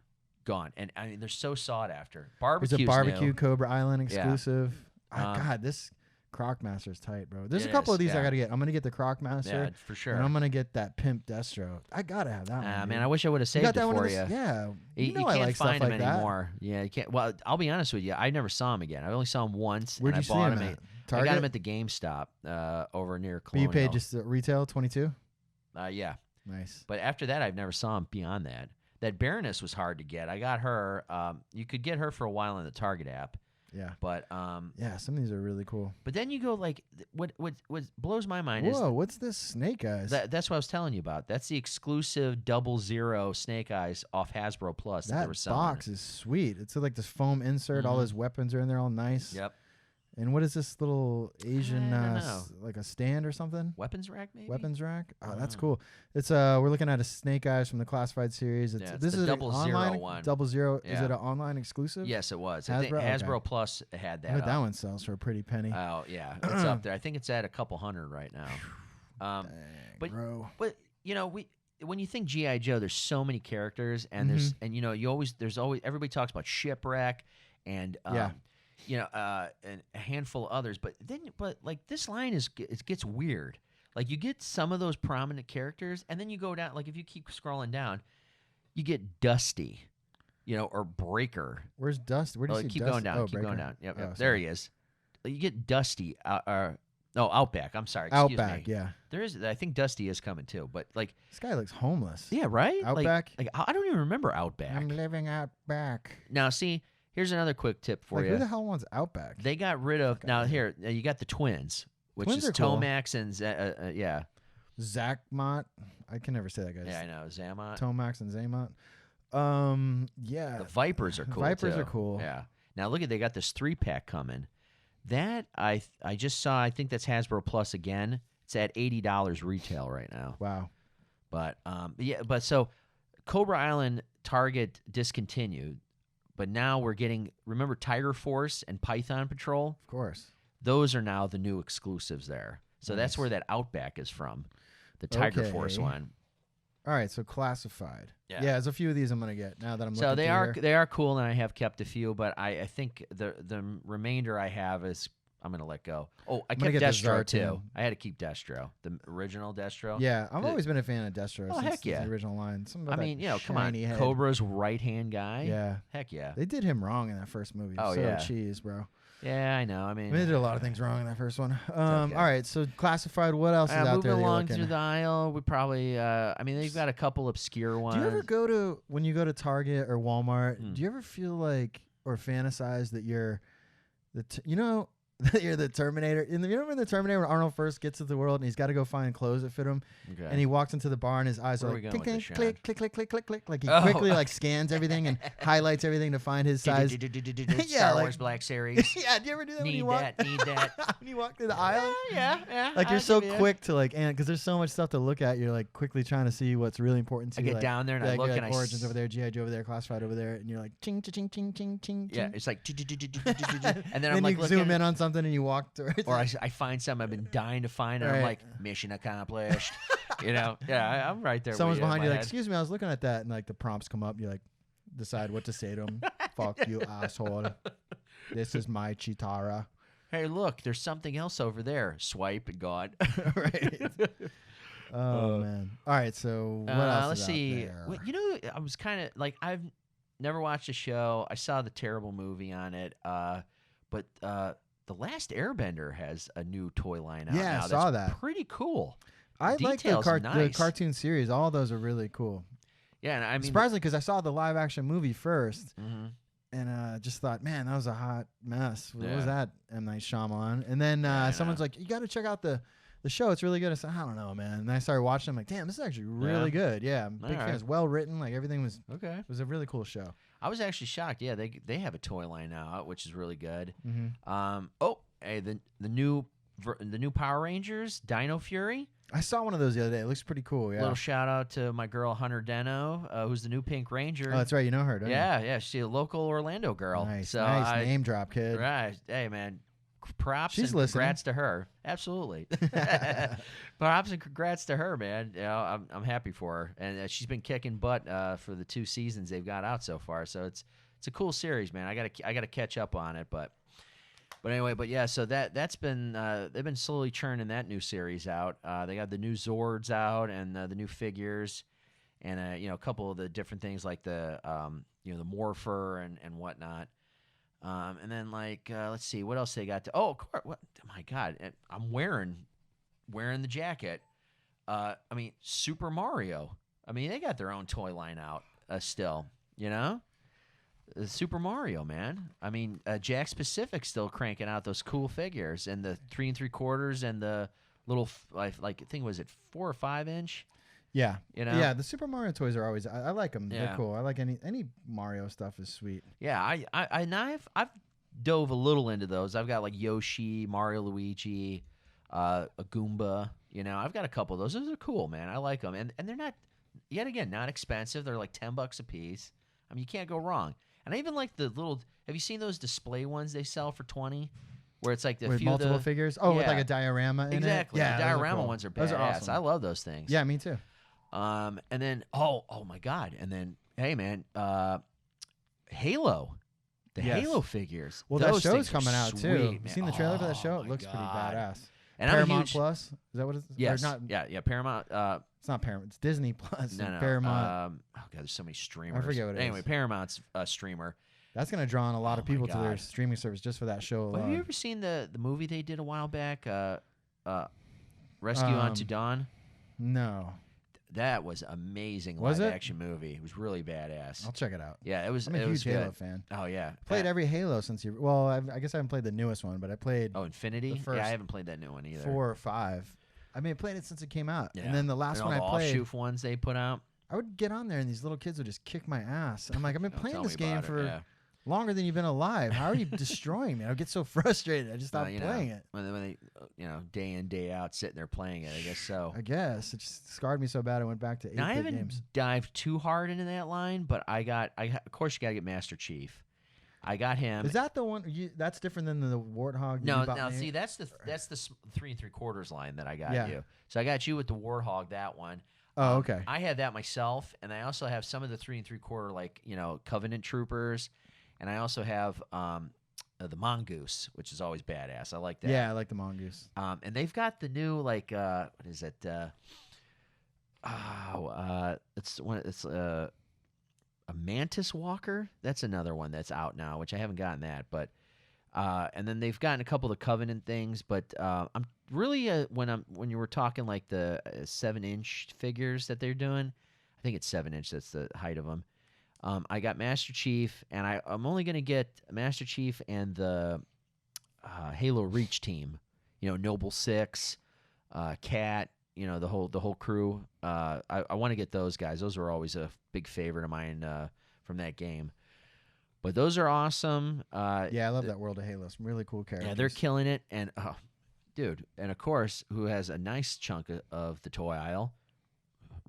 And I mean, they're so sought after.
It's
Barbecue's
a barbecue
new.
Cobra Island exclusive.
Yeah.
God, this Croc Master's tight, bro. There's a
It
couple
is,
of these I
yeah.
gotta get. I'm gonna get the Croc Master.
Yeah, for sure.
And I'm gonna get that Pimp Destro. I gotta have that one.
Man,
dude.
I wish I would have
You
saved
got
it
that one
for
of
you.
those? Yeah.
You
know I
can't
like
find
stuff
him
like that.
anymore. Yeah, you can't. Well, I'll be honest with you. I never saw him again. I only saw him once.
Where'd
and
you
I
see
bought
him
him
at?
I
Target?
got him at the GameStop over near
But you
Colonial.
paid just the retail 22.
Yeah.
Nice.
But after that, I've never saw him beyond that. That Baroness was hard to get. I got her. You could get her for a while in the Target app.
Yeah.
But
Yeah, some of these are really cool.
But then you go like what blows my mind
Whoa, what's this Snake Eyes?
that's what I was telling you about. That's the exclusive 00 Snake Eyes off Hasbro Plus that they
that
were selling.
box is sweet. It's like this foam insert. All his weapons are in there, all nice.
Yep.
And what is this little Asian,
I don't know.
like a stand or something?
Weapons rack, maybe.
Weapons rack. Oh, that's
know.
cool. It's we're looking at a Snake Eyes from the Classified series. It's,
Yeah, it's
this
the
is
00
an online
one.
00. Is
Yeah.
it an online exclusive?
Yes, it was. I think
Hasbro?
Hasbro
Okay.
Plus had that.
I bet that
up.
one sells for a pretty penny.
Oh yeah, it's up there. I think it's at a couple hundred right now.
Dang,
but-
bro.
But you know, when you think GI Joe, there's so many characters, and
Mm-hmm.
there's always everybody talks about Shipwreck, and
Yeah.
and a handful of others. But like this line it gets weird. Like you get some of those prominent characters, and then you go down. Like if you keep scrolling down, you get Dusty, or Breaker.
Where's Dust? Where do you see
Keep
Dust?
going down.
Oh,
keep
Breaker.
going down. Yep,
Oh,
there
sorry.
he is. You get Dusty. Outback. I'm sorry. Excuse
Outback,
me.
yeah.
There is. I think Dusty is coming too. But like,
This guy looks homeless.
yeah, right.
Outback?
Like I don't even remember Outback.
I'm living out back.
Now, see, here's another quick tip for
Like,
you.
who the hell wants Outback?
They got rid of.
Fuck
Now
outta
here, you got the twins, which
Twins
is
are cool.
Tomax and yeah,
Zach Mott. I can never say that guy's.
yeah, I know Zamot.
Tomax and Zaymont. Yeah.
The Vipers are cool.
Vipers
too.
are cool.
Yeah. Now look at they got this 3-pack coming. That I just saw. I think that's Hasbro Plus again. It's at $80 retail right now.
Wow.
But so Cobra Island Target discontinued, but now we're getting. Remember Tiger Force and Python Patrol?
Of course.
Those are now the new exclusives there. So that's
Nice.
where that Outback is from, the Tiger Force
Okay.
one.
All right, so classified.
Yeah.
There's a few of these I'm gonna get now that I'm.
So
looking through here.
they are cool, and I have kept a few, but I think the remainder I have is I'm gonna let go. Oh, I
I'm gonna
kept
get the
Destro
Zartan.
too. I had to keep Destro, the original Destro.
Yeah, I've always been a fan of Destro
Oh,
since
heck yeah.
the original line. Something
I
about
mean,
that
come on,
shiny head.
Cobra's right hand guy.
Yeah,
Heck yeah.
they did him wrong in that first movie.
Oh,
so
yeah.
cheese, bro.
Yeah, I know. I
I
mean,
mean, they did a lot of things wrong in that first one.
okay.
All right, so classified. What else is out
moving
there? That you're
along
looking?
through the aisle, we probably. I mean, they've got a couple obscure ones.
Do you ever go to when you go to Target or Walmart?
Hmm.
Do you ever feel like or fantasize that you're that you're the Terminator? You remember in the Terminator when Arnold first gets to the world and he's got to go find clothes that fit him,
Okay.
and he walks into the bar and his eyes
Where
are
are we
like
going
click,
with this,
click, click, click, click, click, click, like he
Oh.
quickly like scans everything and highlights everything to find his size.
Star
Yeah, like-
Wars Black Series.
Yeah, do you ever do that when
Need
you walk?
that. Need that.
when you walk through the aisle?
Yeah.
Like you're
I'll
so
give you that.
quick to like, and because there's so much stuff to look at, you're like quickly trying to see what's really important to
I
you.
get
like,
down there and I
like,
look
you're
and
like
I
Origins
s-
over there, GI Joe over there, Classified over there, and you're like ching, ching, ching, ching, ching.
Yeah,
ching.
it's like, and then
then
I'm like
you
looking,
zoom in on something and you walk through it.
or I find something I've been dying to find, and I'm
Right.
like, mission accomplished. Yeah, I'm right there.
Someone's
with you in
behind
my
you, like,
head.
excuse me, I was looking at that, and like the prompts come up, you like decide what to say to them. Fuck you, asshole. This is my Chitara.
Hey, look, there's something else over there. Swipe and gone.
Right. Oh man. All right. So what else?
Let's
is
see.
Out there?
Well, you know, I was kind of like I've never watched the show. I saw the terrible movie on it. But The Last Airbender has a new toy line out
Yeah,
now.
I saw
that's
that.
pretty cool.
I like the,
Details
the
nice.
cartoon series. All those are really cool.
Yeah, and I mean,
Surprisingly, because I saw the live action movie first,
mhm.
and just thought, man, that was a hot mess. What was
Yeah.
that? M. Night Shyamalan. And then
I
someone's
know.
like, you got to check out the show. It's really good. I said, I don't know, man. And I started watching. I'm like, damn, this is actually really
Yeah.
good. Yeah, I'm a big fan.
Alright.
It's well written. Like everything was.
Okay.
It was a really cool show.
I was actually shocked. Yeah, they have a toy line now out, which is really good.
Mm-hmm.
Hey, the new Power Rangers, Dino Fury.
I saw one of those the other day. It looks pretty cool. Yeah.
Little shout out to my girl Hunter Deno, who's the new Pink Ranger.
Oh, that's right. You know her, don't you?
Yeah, she's a local Orlando girl.
Nice.
So
Nice name drop, kid.
Right. Hey, man. Props
She's
and
listening.
congrats to her. Absolutely. Props and congrats to her, man. You know, I'm happy for her, and she's been kicking butt for the 2 seasons they've got out so far. So it's a cool series, man. I gotta catch up on it, but anyway, yeah. So that's been they've been slowly churning that new series out. They got the new Zords out and the new figures, and a couple of the different things like the the Morpher and whatnot. And then let's see what else they got. Oh, of course. What? Oh my God! I'm wearing the jacket. I mean, Super Mario. I mean, they got their own toy line out still. You know, Super Mario, man. I mean, Jakks Pacific still cranking out those cool figures and the 3 3/4 and the little I think was it 4 or 5 inch.
Yeah.
You know?
Yeah, the Super Mario toys are always. I like them.
Yeah.
They're cool. I like any Mario stuff is sweet.
Yeah, I've dove a little into those. I've got like Yoshi, Mario, Luigi, a Goomba. You know, I've got a couple of those. Those are cool, man. I like them, and they're not yet again not expensive. They're like $10 a piece. I mean, you can't go wrong. And I even like the little. Have you seen those display ones they sell for $20? Where it's like the
With
few of
multiple
the,
figures. Oh, with
Yeah.
like a diorama in
exactly.
it. Yeah,
the
those are
diorama
cool.
ones are badass.
Those are awesome.
I love those things.
Yeah, me too.
And then oh my God, and then hey man, Halo, the
Yes.
Halo figures.
Well,
those
that show's
things are
coming out
sweet,
too.
man.
You seen the trailer for that show?
Oh,
It
my
looks pretty
God.
badass.
And I'm a
Paramount
huge,
Plus? Is that what it's?
yes,
Or not,
yeah, Paramount.
It's not Paramount. It's Disney Plus.
No, no.
Paramount.
Oh God, there's so many streamers.
forget what it
Anyway,
is.
Paramount's a streamer.
That's gonna draw on a lot of
Oh my
people to their
God.
streaming service just for that show
Well, have
alone.
you ever seen the movie they did a while back? Rescue Unto Dawn.
No,
That was amazing
Was
live
it?
action movie. It was really badass.
I'll check it out.
Yeah, it was.
I'm a
it
huge
was
Halo
good.
fan.
Oh yeah,
Played every Halo since you. Well, I guess I haven't played the newest one, but I played
Oh, Infinity.
the
Yeah,
first
I haven't played that new one either.
4 or 5. I mean, I played it since it came out,
Yeah.
and then the last
and
one
all
I
the
played,
offshoot ones they put out.
I would get on there and these little kids would just kick my ass. I'm like, I've been
Don't
playing
tell
this
me
game
about it,
for
yeah.
longer than you've been alive. How are you destroying me? I would get so frustrated. I just stopped
You know,
playing it.
when they, day in day out sitting there playing it. I guess so.
I guess it just scarred me so bad I went back to 8-bit
Now I haven't
games.
dived too hard into that line, but of course you got to get Master Chief. I got him.
Is that the one? That's different than the Warthog.
No,
you bought
now
me?
see that's the 3 3/4 line that I got
Yeah.
you. So I got you with the Warthog, that one.
Oh, okay.
I had that myself, and I also have some of the 3 3/4 Covenant Troopers, and I also have the Mongoose, which is always badass. I like that.
Yeah, I like the Mongoose.
And they've got the new what is it? It's a Mantis Walker. That's another one that's out now, which I haven't gotten that. But and then they've gotten a couple of Covenant things. But I'm really when you were talking like the 7-inch figures that they're doing, I think it's 7-inch. That's the height of them. I got Master Chief, and I'm only gonna get Master Chief and the Halo Reach team. Noble Six, Cat. The whole crew. I want to get those guys. Those were always a big favorite of mine from that game. But those are awesome.
Yeah, I love that world of Halo. Some really cool characters.
Yeah, they're killing it. And dude, and of course, who has a nice chunk of the toy aisle?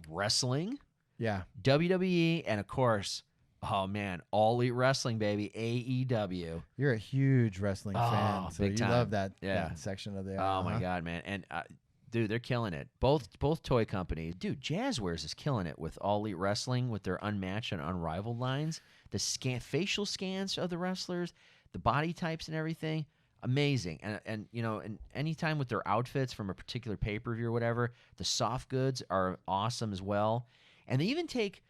Wrestling,
Yeah.
WWE, and of course, oh man, All Elite Wrestling, baby, AEW.
You're a huge wrestling
Oh,
fan, so
big
you
time.
love that,
Yeah.
that section of the
Oh
aisle,
my
huh?
god, man! And dude, they're killing it. Both toy companies, dude. Jazzwares is killing it with All Elite Wrestling with their unmatched and unrivaled lines. The facial scans of the wrestlers, the body types and everything. amazing. And you know, and anytime with their outfits from a particular pay-per-view or whatever, the soft goods are awesome as well. And they even take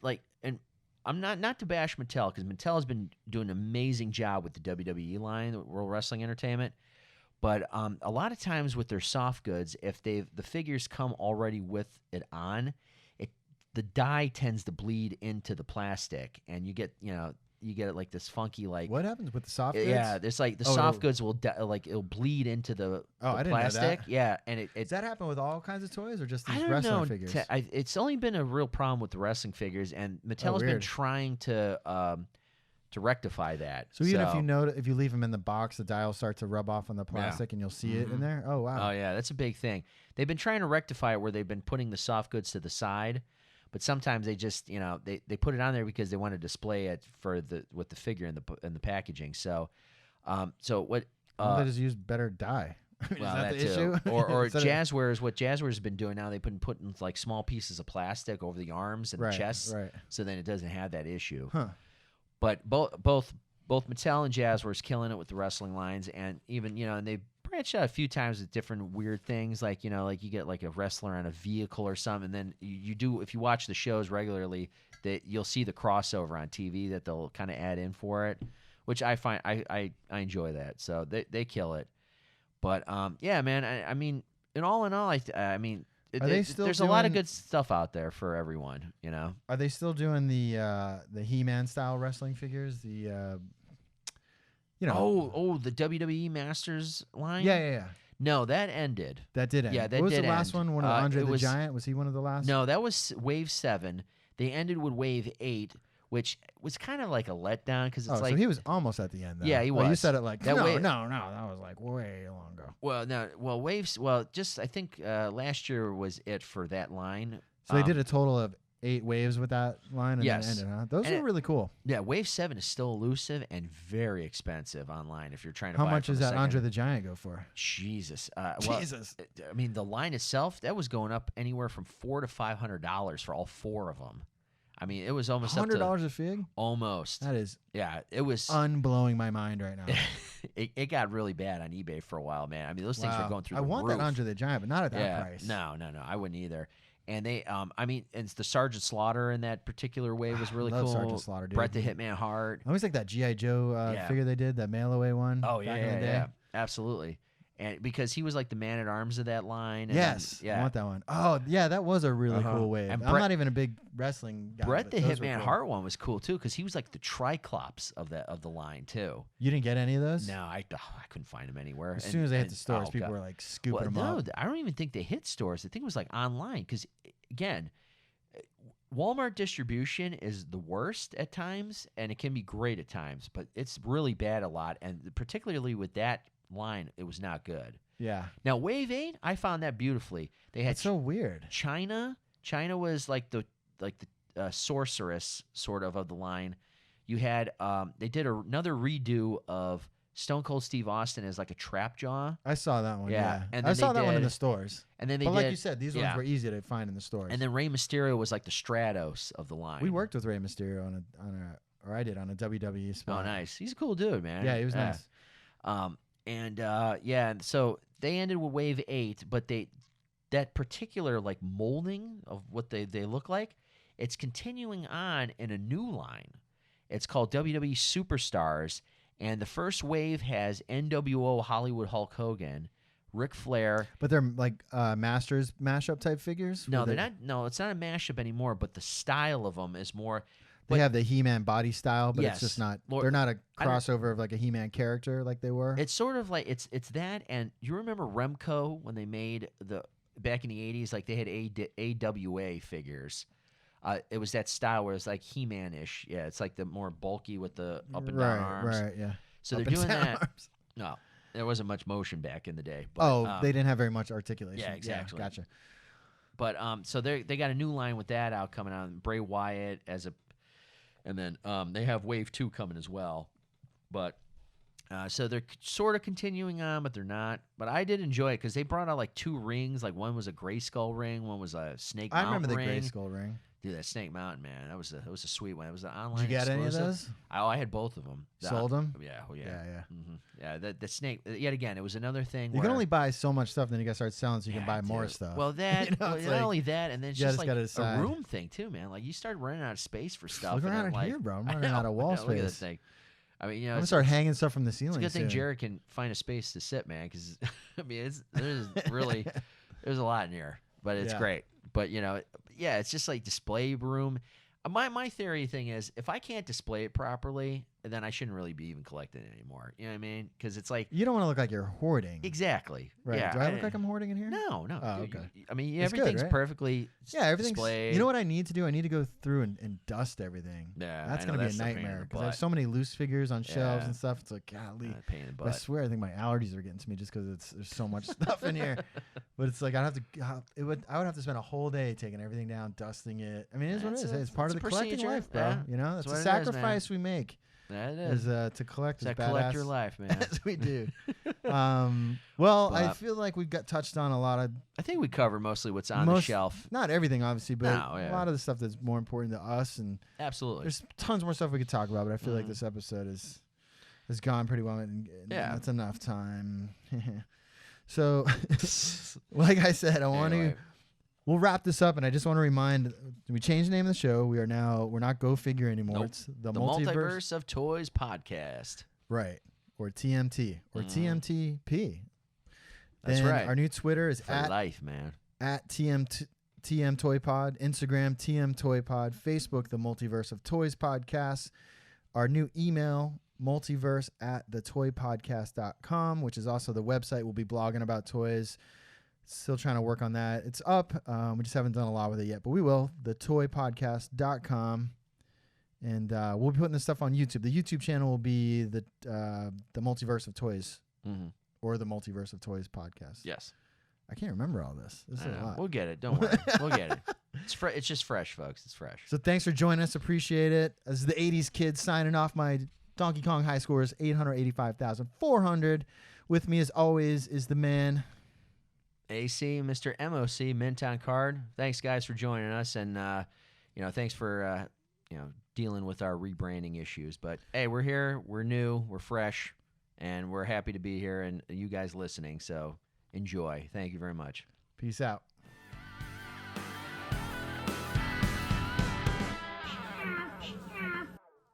like, and I'm not to bash Mattel, because Mattel has been doing an amazing job with the WWE line, the World Wrestling Entertainment. But a lot of times with their soft goods, if the figures come already with it on, the dye tends to bleed into the plastic, and you get it like this funky like.
What happens with the soft goods?
Yeah, there's like the soft goods will it'll bleed into the
I didn't know
plastic.
that.
Yeah, and
Does that happen with all kinds of toys or just
I
these
don't
wrestling
know.
figures?
It's only been a real problem with the wrestling figures, and Mattel's been
weird.
trying to rectify that.
So even if you leave them in the box, the dye will start to rub off on the plastic, and you'll see it in there. Oh wow!
Oh yeah, that's a big thing. They've been trying to rectify it where they've been putting the soft goods to the side, but sometimes they just they put it on there because they want to display it with the figure in the packaging. So what?
They just use better dye. I mean,
Well,
is that
that
the
too.
issue?
Or Jazzwares. What Jazzwares has been doing now, they've been putting like small pieces of plastic over the arms and the chest, so then it doesn't have that issue.
Huh.
But both Mattel and Jazzwares killing it with the wrestling lines, and even and they branched out a few times with different weird things, like like you get like a wrestler on a vehicle or something, and then you do, if you watch the shows regularly, that you'll see the crossover on TV that they'll kind of add in for it, which I find I enjoy that. So they kill it. But yeah, man, I mean, in all, I mean, there's a lot of good stuff out there for everyone,
Are they still doing the He-Man style wrestling figures? The the
WWE Masters line?
Yeah.
No, that ended.
That did end.
Yeah, that
what was
did
the last
end.
one? One of Andre the Giant? Was he one of the last?
No, that was Wave 7. They ended with Wave 8, which was kind of like a letdown because it's like.
So he was almost at the end, though.
Yeah, he was.
You said it like,
that
no, that was like way long ago.
Well, Waves, just I think last year was it for that line.
So they did a total of 8 waves with that line and
yes.
then ended, huh? Those were really cool.
Yeah, Wave 7 is still elusive and very expensive online if you're trying to
How
buy
much
it from
does
a
that
second-
Andre the Giant go for?
Jesus.
Jesus.
I mean, the line itself, that was going up anywhere from $400 to $500 for all 4 of them. I mean, it was almost up to
$100 a fig?
Almost.
That is
it was
unblowing my mind right now.
it got really bad on eBay for a while, man. I mean, those things were going through the
I want
roof.
that Andre the Giant, but not at that price.
No, I wouldn't either. And they, I mean, and the Sergeant Slaughter in that particular wave was really
love
cool.
Sergeant Slaughter, dude.
Bret the Hitman Hart.
I always like that G.I. Joe figure they did, that mail-away one.
Oh,
back in the day.
Absolutely. And because he was like the man-at-arms of that line. And
yes,
then,
I want that one. Oh, yeah, that was a really cool wave.
And
I'm not even a big wrestling guy.
Bret the
but those were
Hitman
cool.
Hart one was cool, too, because he was like the Triclops of the line, too.
You didn't get any of those?
No, I couldn't find them anywhere.
As soon as they hit the stores, people were like scooping them up.
No, I don't even think they hit stores. I think it was like online because, again, Walmart distribution is the worst at times, and it can be great at times, but it's really bad a lot, and particularly with that line, it was not good.
Yeah.
Now, Wave 8, I found that beautifully. They had
It's so weird.
China. China was like the sorceress sort of the line. You had they did another redo of Stone Cold Steve Austin as like a trap jaw.
I saw that one. Yeah,
And
I saw that one in the stores.
And then
like you said, these ones were easy to find in the stores.
And then Rey Mysterio was like the Stratos of the line.
We worked with Rey Mysterio I did on a WWE spot.
Oh, nice. He's a cool dude, man.
Yeah, he was nice.
And so they ended with Wave 8, but that particular like molding of what they look like, it's continuing on in a new line. It's called WWE Superstars, and the first wave has NWO Hollywood Hulk Hogan, Ric Flair.
But they're like Masters mashup type figures?
No, they're not. No, it's not a mashup anymore, but the style of them is more.
They have the He-Man body style, but
yes,
it's just not. They're not a crossover of like a He-Man character like they were.
It's sort of like it's that, and you remember Remco when they made back in the 80s, like they had AWA figures. It was that style where it's like He-Man-ish. Yeah, it's like the more bulky with the up and down arms.
Right, yeah.
So
up
they're doing that.
Arms.
No, there wasn't much motion back in the day. But,
they didn't have very much articulation.
Yeah, exactly.
Yeah, gotcha.
But so they got a new line with that out coming out. Bray Wyatt and then they have Wave 2 coming as well. But so they're sort of continuing on, but they're not. But I did enjoy it because they brought out like 2 rings. Like one was a Grayskull ring, one was a Snake Mountain ring.
I remember the Grayskull ring.
Dude, that Snake Mountain, man, that was a sweet one. It was an online
Did you get
exclusive.
any of those?
I had both of them.
Sold them?
Yeah, well, yeah.
Yeah.
Yeah, the Snake, yet again, it was another thing
You
where...
can only buy so much stuff, then you got to start selling so you can
Yeah,
buy more
dude.
stuff.
Well, that,
You know,
well,
it's
not
like,
only that, and then it's
you
just
just
like
gotta
a
decide.
room thing, too, man. Like, you start running out of space for stuff.
Look
and
around
I'm like,
here, bro. I'm
I
running
know,
out of wall
I know, Look at this
space.
thing. I mean, you know,
I'm going to start hanging stuff from the
it's
ceiling
a good thing
soon.
Jared can find a space to sit, man, because, I mean, there's really, there's a lot in here, but it's
Yeah.
great. But, you know, yeah, it's just like display room. My theory thing is, if I can't display it properly, then I shouldn't really be even collecting it anymore. You know what I mean? Because it's like...
You don't want to look like you're hoarding.
Exactly.
Right.
Yeah,
Do I look like I'm hoarding in here?
No.
Oh,
Dude,
okay.
I mean,
It's good,
everything's
right?
perfectly
Yeah, everything's...
displayed.
You know what I need to do? I need to go through and dust everything.
Yeah,
That's
I know
going to be a
that's the pain in
nightmare
the
because I have
butt.
so many loose figures on shelves
Yeah.
and stuff. It's like, golly.
Pain in the
But I
butt.
swear, I think my allergies are getting to me just because there's so much stuff in here. But it's like I would have to spend a whole day taking everything down, dusting it. I mean, it is what it is. It's part of
it's
the
a
collecting
procedure.
life, bro.
Yeah.
You know, that's
That's
a
what it is, man.
sacrifice we make.
Yeah, it is.
Is to collect
It's
as
that collector
badass
life, man.
as we do. Well, I
But-
feel like we've got touched on a lot of
I think we cover mostly what's on the shelf.
not everything, obviously, but
No, yeah.
a lot of the stuff that's more important to us. And
Absolutely.
there's tons more stuff we could talk about, but I feel like this episode has gone pretty well, and
Yeah.
that's enough time. So, like I said,
Anyway.
we'll wrap this up, and I just want to remind, we changed the name of the show. we're not Go Figure anymore.
Nope.
It's
The Multiverse of Toys podcast.
Right. Or TMT or TMTP.
That's
Then
right.
Our new Twitter is
For
at
life, man.
TM Toy Pod, Instagram TM Toy Pod, Facebook The Multiverse of Toys Podcast. Our new email, multiverse@thetoypodcast.com, which is also the website. We'll be blogging about toys. Still trying to work on that. It's up. We just haven't done a lot with it yet, but we will. Thetoypodcast.com. And we'll be putting this stuff on YouTube. The YouTube channel will be the Multiverse of Toys or the Multiverse of Toys podcast.
Yes.
I can't remember all this. This is a lot.
We'll get it. Don't worry. We'll get it. It's just fresh, folks. It's fresh.
So thanks for joining us. Appreciate it. As the 80s kid signing off, my Donkey Kong high score is 885,400. With me, as always, is the man.
AC, Mr. MOC, Mintown Card. Thanks, guys, for joining us. And, thanks for, dealing with our rebranding issues. But, hey, we're here. We're new. We're fresh. And we're happy to be here and you guys listening. So enjoy. Thank you very much.
Peace out.